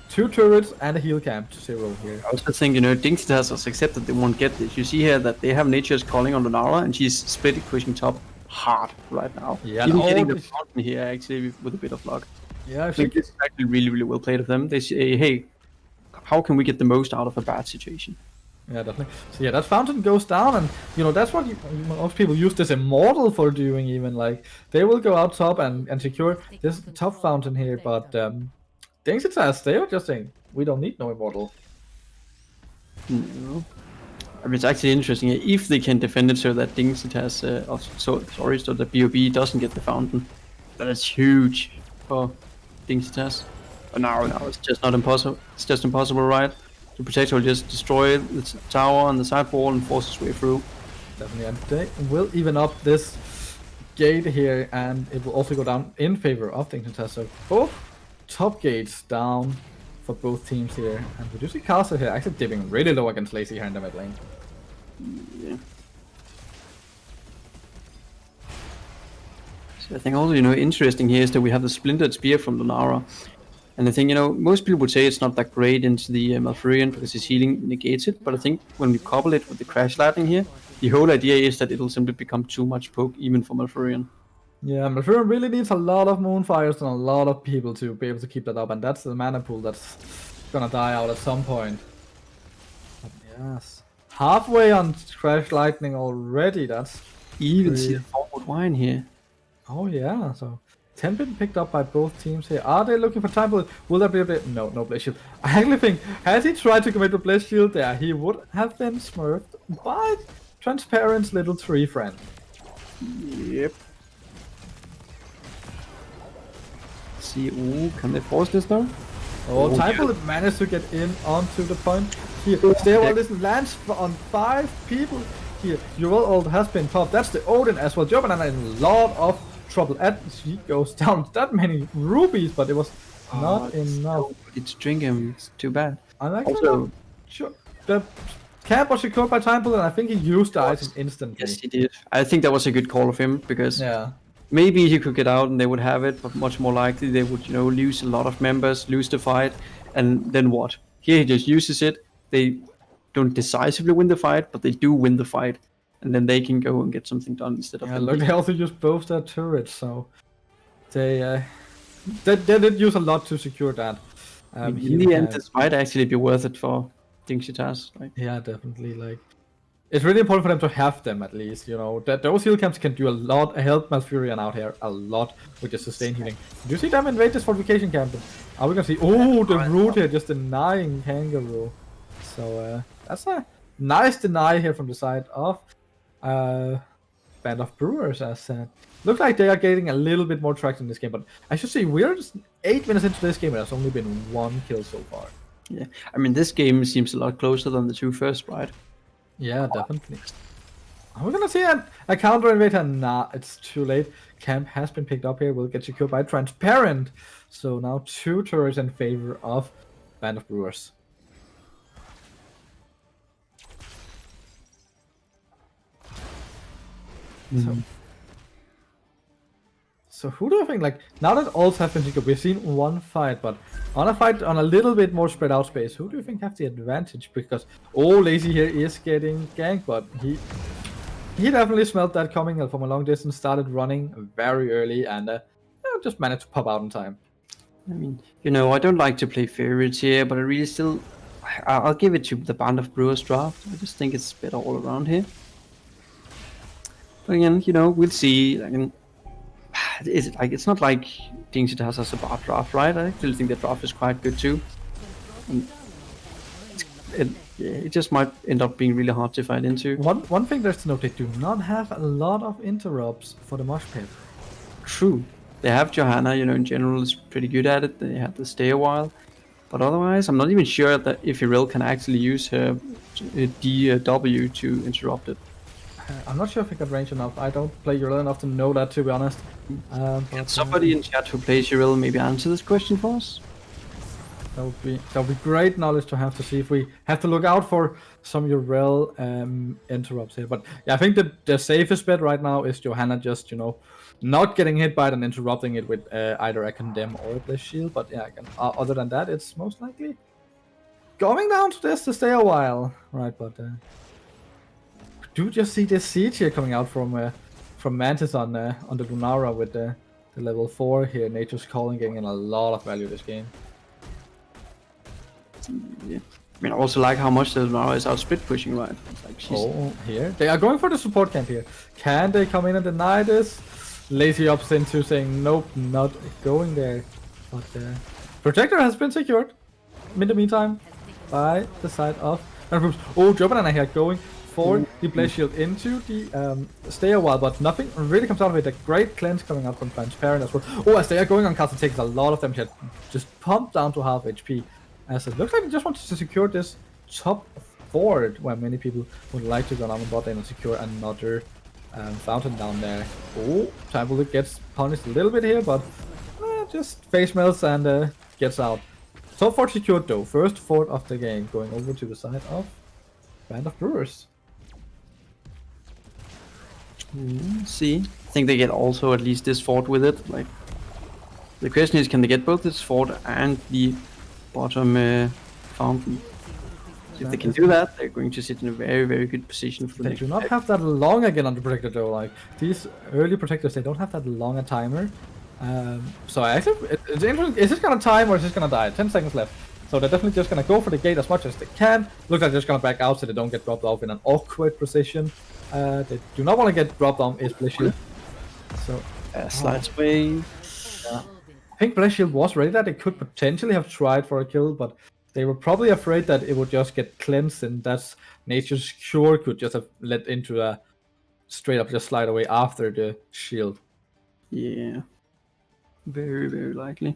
2 turrets and a heal camp to 0 here.
I also think, Dingsitas has accepted they won't get this. You see here that they have Nature's calling on the Nara, and she's splitting pushing top hard right now.
Yeah,
even getting the fountain here actually with a bit of luck.
Yeah,
I think this is actually really, really well played of them. They say, hey, how can we get the most out of a bad situation?
Yeah, definitely. So yeah, that fountain goes down, and that's what most people use this immortal for doing. Even like they will go out top and secure this top fountain here, but Dingsitas, they are just saying we don't need no immortal.
No. I mean, it's actually interesting if they can defend it so that Dingsitas, so that BOB doesn't get the fountain. That is huge for Dingsitas. But now it's just not impossible. It's just impossible, right? The protector will just destroy the tower on the side wall and force its way through.
Definitely, and they will even up this gate here, and it will also go down in favor of Dingsitas. So both top gates down for both teams here, and we do see Castle here actually dipping really low against Lazy here in the mid lane.
Yeah. So I think also, interesting here is that we have the splintered spear from the Nara. And I think, most people would say it's not that great into the Malfurion because his healing negates it, but I think when we couple it with the Crash Lightning here, the whole idea is that it'll simply become too much poke even for Malfurion.
Yeah, Malfurion really needs a lot of Moonfires and a lot of people to be able to keep that up, and that's the mana pool that's gonna die out at some point. But yes. Halfway on Crash Lightning already, that's...
Even see the forward wine here.
Oh yeah, so... 10 been picked up by both teams here. Are they looking for time? Will there be a bit? No Blaze Shield. I actually think, had he tried to commit the Blaze Shield there, he would have been smurfed by Transparent's little tree friend.
Yep. See, can they force this now?
Oh, Timeful managed to get in onto the point here. Stairwell listen lands on 5 people here. Ult has been popped. That's the Odin as well. Joe Banana in a lot of trouble. She goes down that many rubies, but it was not enough.
It's drink him. It's too bad.
I'm actually sure. The camp was secured by Timeful, and I think he used the item instantly.
Yes, he did. I think that was a good call of him because
yeah.
Maybe he could get out and they would have it, but much more likely they would, lose a lot of members, lose the fight, and then what? Here he just uses it. They don't decisively win the fight, but they do win the fight, and then they can go and get something done instead of.
Yeah, look, they also use both their turrets, so they did use a lot to secure that.
In
Healing
the end,
camp.
this might actually be worth it for Dingsitas. Like,
Yeah, definitely. Like, it's really important for them to have them at least. You know that those heal camps can do a lot, help Malfurion out here a lot with the sustain healing. Do you see them invade this fortification camp? Are we gonna see? Oh, the root here just denying Kangaroo. So that's a nice deny here from the side of Band of Brewers. As looks like they are getting a little bit more traction in this game, but I should say we're just 8 minutes into this game and there's only been 1 kill so far.
yeah, I mean, this game seems a lot closer than the 2 first, right?
Yeah, definitely. Are we gonna see a counter invader? Nah, it's too late. Camp has been picked up here. Will get secured by Transparent. So now 2 turrets in favor of Band of Brewers. So who do you think, like, now that alls have been secured, we've seen 1 fight, but on a fight on a little bit more spread out space, who do you think have the advantage? Because, Lazy here is getting ganked, but he definitely smelled that coming from a long distance, started running very early, and just managed to pop out in time.
I mean, you know, I don't like to play favorites here, but I really still, I'll give it to the Band of Brewers draft. I just think it's better all around here. But again, you know, we'll see. I mean, it's not like Dingsitas has a bad draft, right? I actually think the draft is quite good too. And it just might end up being really hard to fight into.
One thing there's to note, they do not have a lot of interrupts for the mosh pit.
True. They have Johanna, you know, in general is pretty good at it. They have to stay a while. But otherwise, I'm not even sure that if Irel can actually use her DW to interrupt it.
I'm not sure if I got range enough. I don't play Urel enough to know that, to be honest.
Can somebody in chat who plays Irel maybe answer this question for us?
That would be great knowledge to have, to see if we have to look out for some Urel interrupts here. But yeah, I think the safest bet right now is Johanna just, you know, not getting hit by it and interrupting it with either a Condemn or a Bliss Shield. But yeah, again, other than that, it's most likely going down to this to stay a while. Right, but do just see this siege here coming out from Mantis on the Lunara with the level 4 here. Nature's Calling getting in a lot of value this game.
Yeah. I mean, I also like how much the Lunara is out split pushing, right? It's like
here. They are going for the support camp here. Can they come in and deny this? Lazy opts into saying, nope, not going there. But Protector has been secured in the meantime by the side of Brewers. Jobanana here going for the Blaze Shield into the stay a while, but nothing really comes out of it. A great cleanse coming out from Transparent as well. As they are going on castle, takes a lot of them here. Just pumped down to half HP. As it looks like they just wanted to secure this top fort, where many people would like to go on bot lane and secure another fountain down there. Timberlake gets punished a little bit here, but just face melts and gets out. Top fort secured though. First fort of the game going over to the side of Band of Brewers.
See, I think they get also at least this fort with it. Like, the question is, can they get both this fort and the bottom fountain? So if they can do that, they're going to sit in a very, very good position for the
They
next
do not have that long again on the Protector though. Like, these early Protectors, they don't have that long a timer. So actually, it's interesting. Is this gonna time or is this gonna die? 10 seconds left. So they're definitely just gonna go for the gate as much as they can. Looks like they're just gonna back out so they don't get dropped off in an awkward position. They do not want to get dropped on is Bliss Shield. So
slides away.
Yeah. I think Bliss Shield was ready that they could potentially have tried for a kill, but they were probably afraid that it would just get cleansed, and that's Nature's Cure could just have led into a straight up just slide away after the shield.
Yeah. Very, very likely.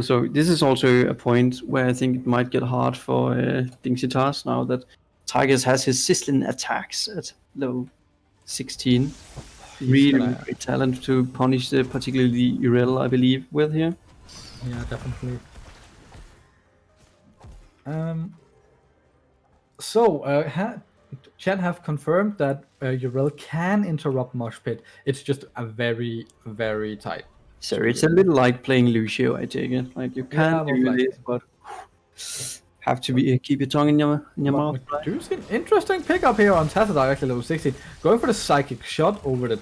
So this is also a point where I think it might get hard for Dingsitas now that Tigers has his sizzling attacks at level 16. Really great talent to punish particularly Irel, I believe, with here.
Yeah, definitely. Chat have confirmed that Urel can interrupt Mosh Pit. It's just a very, very tight.
So it's a little like playing Lucio, I take it. Like, you can't do this, but Have to be keep your tongue in your mouth.
But do you see an interesting pickup here on Tassadar, actually level 16, going for the psychic shot over the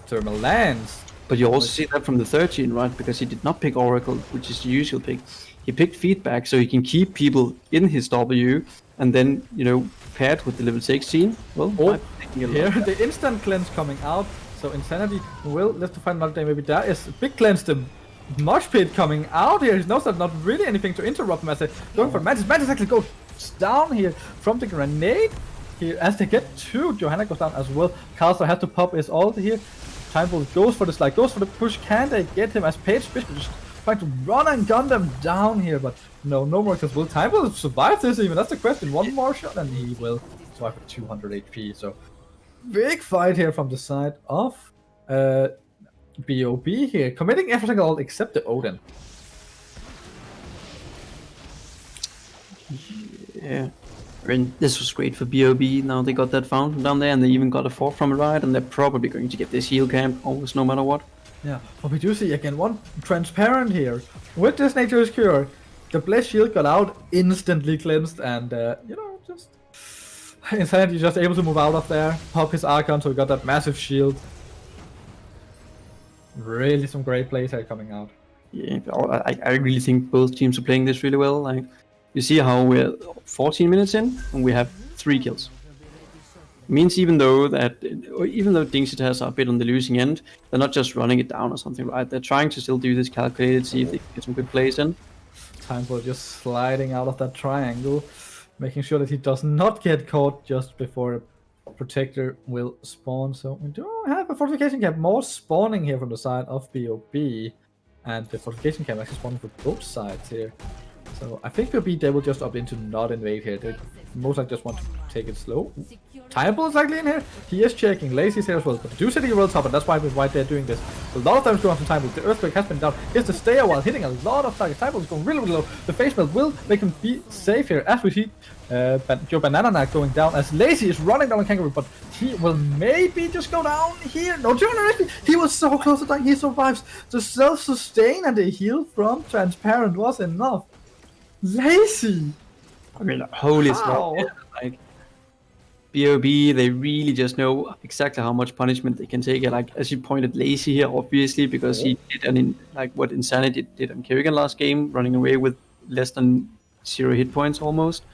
thermal lance.
But you also see that from the 13, right? Because he did not pick Oracle, which is the usual pick. He picked Feedback so he can keep people in his W, and then, you know, paired with the level 16. Well,
here the instant cleanse coming out. So Insanity will live to find another day. Maybe there is a big cleanse. The Mosh Pit coming out here. He knows that not really anything to interrupt him as they're going for Mantis. Mantis actually goes down here from the grenade. Here as they get to, Johanna goes down as well. Carlster has to pop his ult here. Time Bullet goes for the slide, goes for the push. Can they get him as Page Bishop just trying to run and gun them down here? But no more, because will Time Bullet survive this even? That's the question. One more shot and he will survive with 200 HP. So big fight here from the side of BOB here, committing every single ult except the Odin.
Yeah. I mean, this was great for BOB. Now they got that fountain down there, and they even got a fort from it, right? And they're probably going to get this heal camp always, no matter what.
Yeah, but we do see again one transparent here with this Nature's Cure. The Blessed Shield got out, instantly cleansed, and you know, just Insanity just able to move out of there, pop his Archon, so we got that massive shield. Really, some great plays here coming out.
Yeah, I really think both teams are playing this really well. Like, you see how we're 14 minutes in and we have 3 kills. Means even though Dingsitas are a bit on the losing end, they're not just running it down or something, right? They're trying to still do this calculated, see if they can get some good plays in.
Time for just sliding out of that triangle, making sure that he does not get caught just before a protector will spawn. So we do have a fortification camp, more spawning here from the side of BOB, and the fortification camp actually spawning for both sides here. So I think BOB, they will just opt in to not invade here. They most likely just want to take it slow. Tyable is likely in here. He is checking. Lazy's here as well. But they do see the world top, and that's why they're doing this. A lot of times going after Tyable. The Earthquake has been down. He has to stay a while, hitting a lot of targets. Tyable is going really low. The face melt will make him be safe here. As we see Joe Banana Knight going down, as Lazy is running down on Kangaroo, but he will maybe just go down here. No, 200 HP. He was so close to dying. He survives. The self-sustain and the heal from Transparent was enough. Lazy!
I mean, holy small. Like, BOB, they really just know exactly how much punishment they can take. Like, as you pointed, Lazy here, obviously, because he did like what Insanity did on Kerrigan last game, running away with less than 0 hit points almost.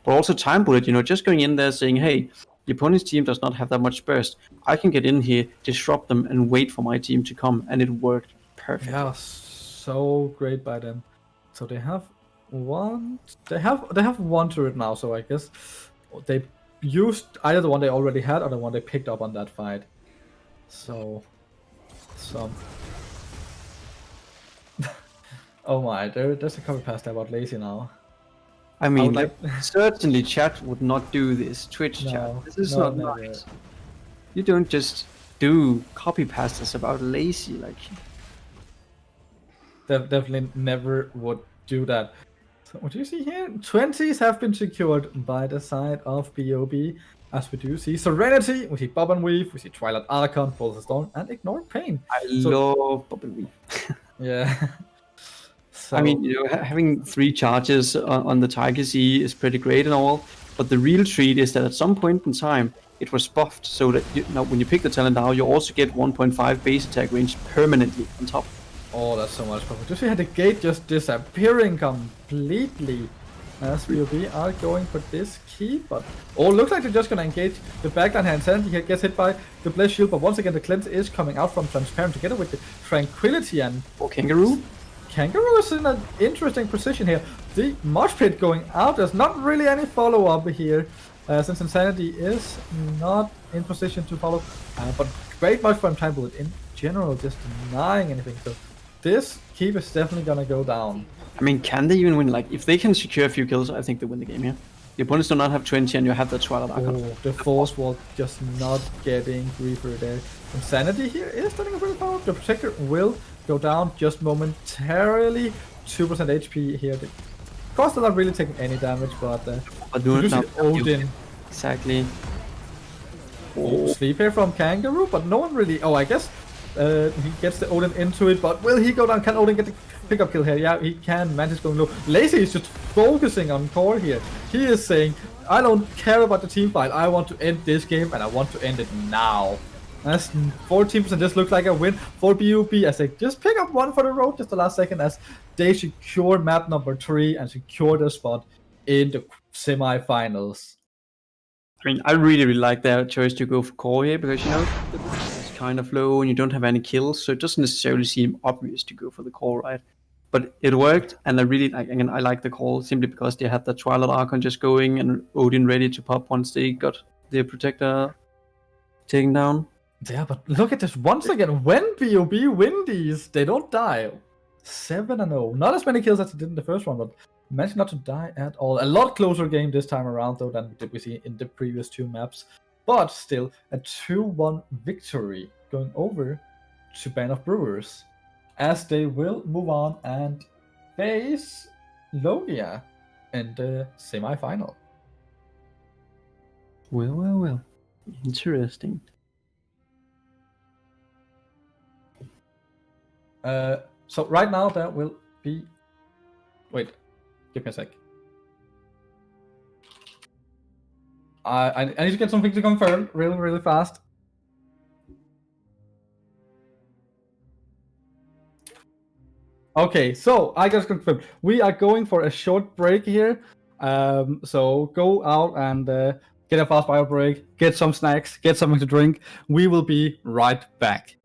But also Time Bullet, you know, just going in there saying, hey, the opponent's team does not have that much burst. I can get in here, disrupt them, and wait for my team to come. And it worked perfectly.
Yeah, so great by them. So they have they have one turret now, so I guess they used either the one they already had or the one they picked up on that fight. So oh my, there's a copy pasta about Lazy now.
I mean, certainly chat would not do this. Twitch chat. This is not nice. You don't just do copy pastas about Lazy, like.
Definitely never would do that. So what do you see here? 20s have been secured by the side of BOB, as we do see Serenity, we see Bob and Weave, we see Twilight Archon, Pulse of Storm, and Ignore Pain.
I love Bob and Weave.
Yeah. So,
I mean, you know, having 3 charges on the Tiger Sea is pretty great and all, but the real treat is that at some point in time, it was buffed so that when you pick the talent now, you also get 1.5 base attack range permanently on top.
Oh, that's so much power. Just we had the gate just disappearing completely. As BOB are going for this key, but looks like they're just gonna engage the backline hand. Sandy here gets hit by the Blessed Shield, but once again the cleanse is coming out from Transparent together with the Tranquility and
Kangaroo.
Kangaroo is in an interesting position here. The Mosh Pit going out. There's not really any follow-up here, since Insanity is not in position to follow. But great much from Time Bullet in general, just denying anything. So this keep is definitely gonna go down.
I mean, can they even win? Like, if they can secure a few kills, I think they win the game here. The opponents do not have 20 and you have that Twilight Archon.
The Force Wall just not getting Reaper there. Insanity here is starting a really power. The Protector will go down just momentarily. 2% HP here. The cost are not really taking any damage, but
do it
Odin.
Exactly.
Sleep here from Kangaroo, but no one really. Oh, I guess He gets the Odin into it, but will he go down? Can Odin get the pickup kill here? Yeah, he can. Mantis going low. Lazy is just focusing on core here. He is saying, I don't care about the team fight. I want to end this game, and I want to end it now. That's 14%. This looks like a win for BUB as they just pick up one for the road just the last second as they secure map number 3 and secure their spot in the semi-finals.
I mean, I really like their choice to go for core here because, you know, the it's kind of low and you don't have any kills, so it doesn't necessarily seem obvious to go for the core, right? But it worked, and I like the call simply because they had the Twilight Archon just going and Odin ready to pop once they got their Protector taken down.
Yeah, but look at this once again. When BOB win these, they don't die. 7-0. Not as many kills as they did in the first one, but managed not to die at all. A lot closer game this time around, though, than did we see in the previous 2 maps. But still, a 2-1 victory going over to Band of Brewers, as they will move on and face Logia in the semi-final.
Well. Interesting.
So right now there will be... Wait, give me a sec. I need to get something to confirm really fast. Okay, so I just confirmed. We are going for a short break here. So go out and get a fast bio break, get some snacks, get something to drink. We will be right back.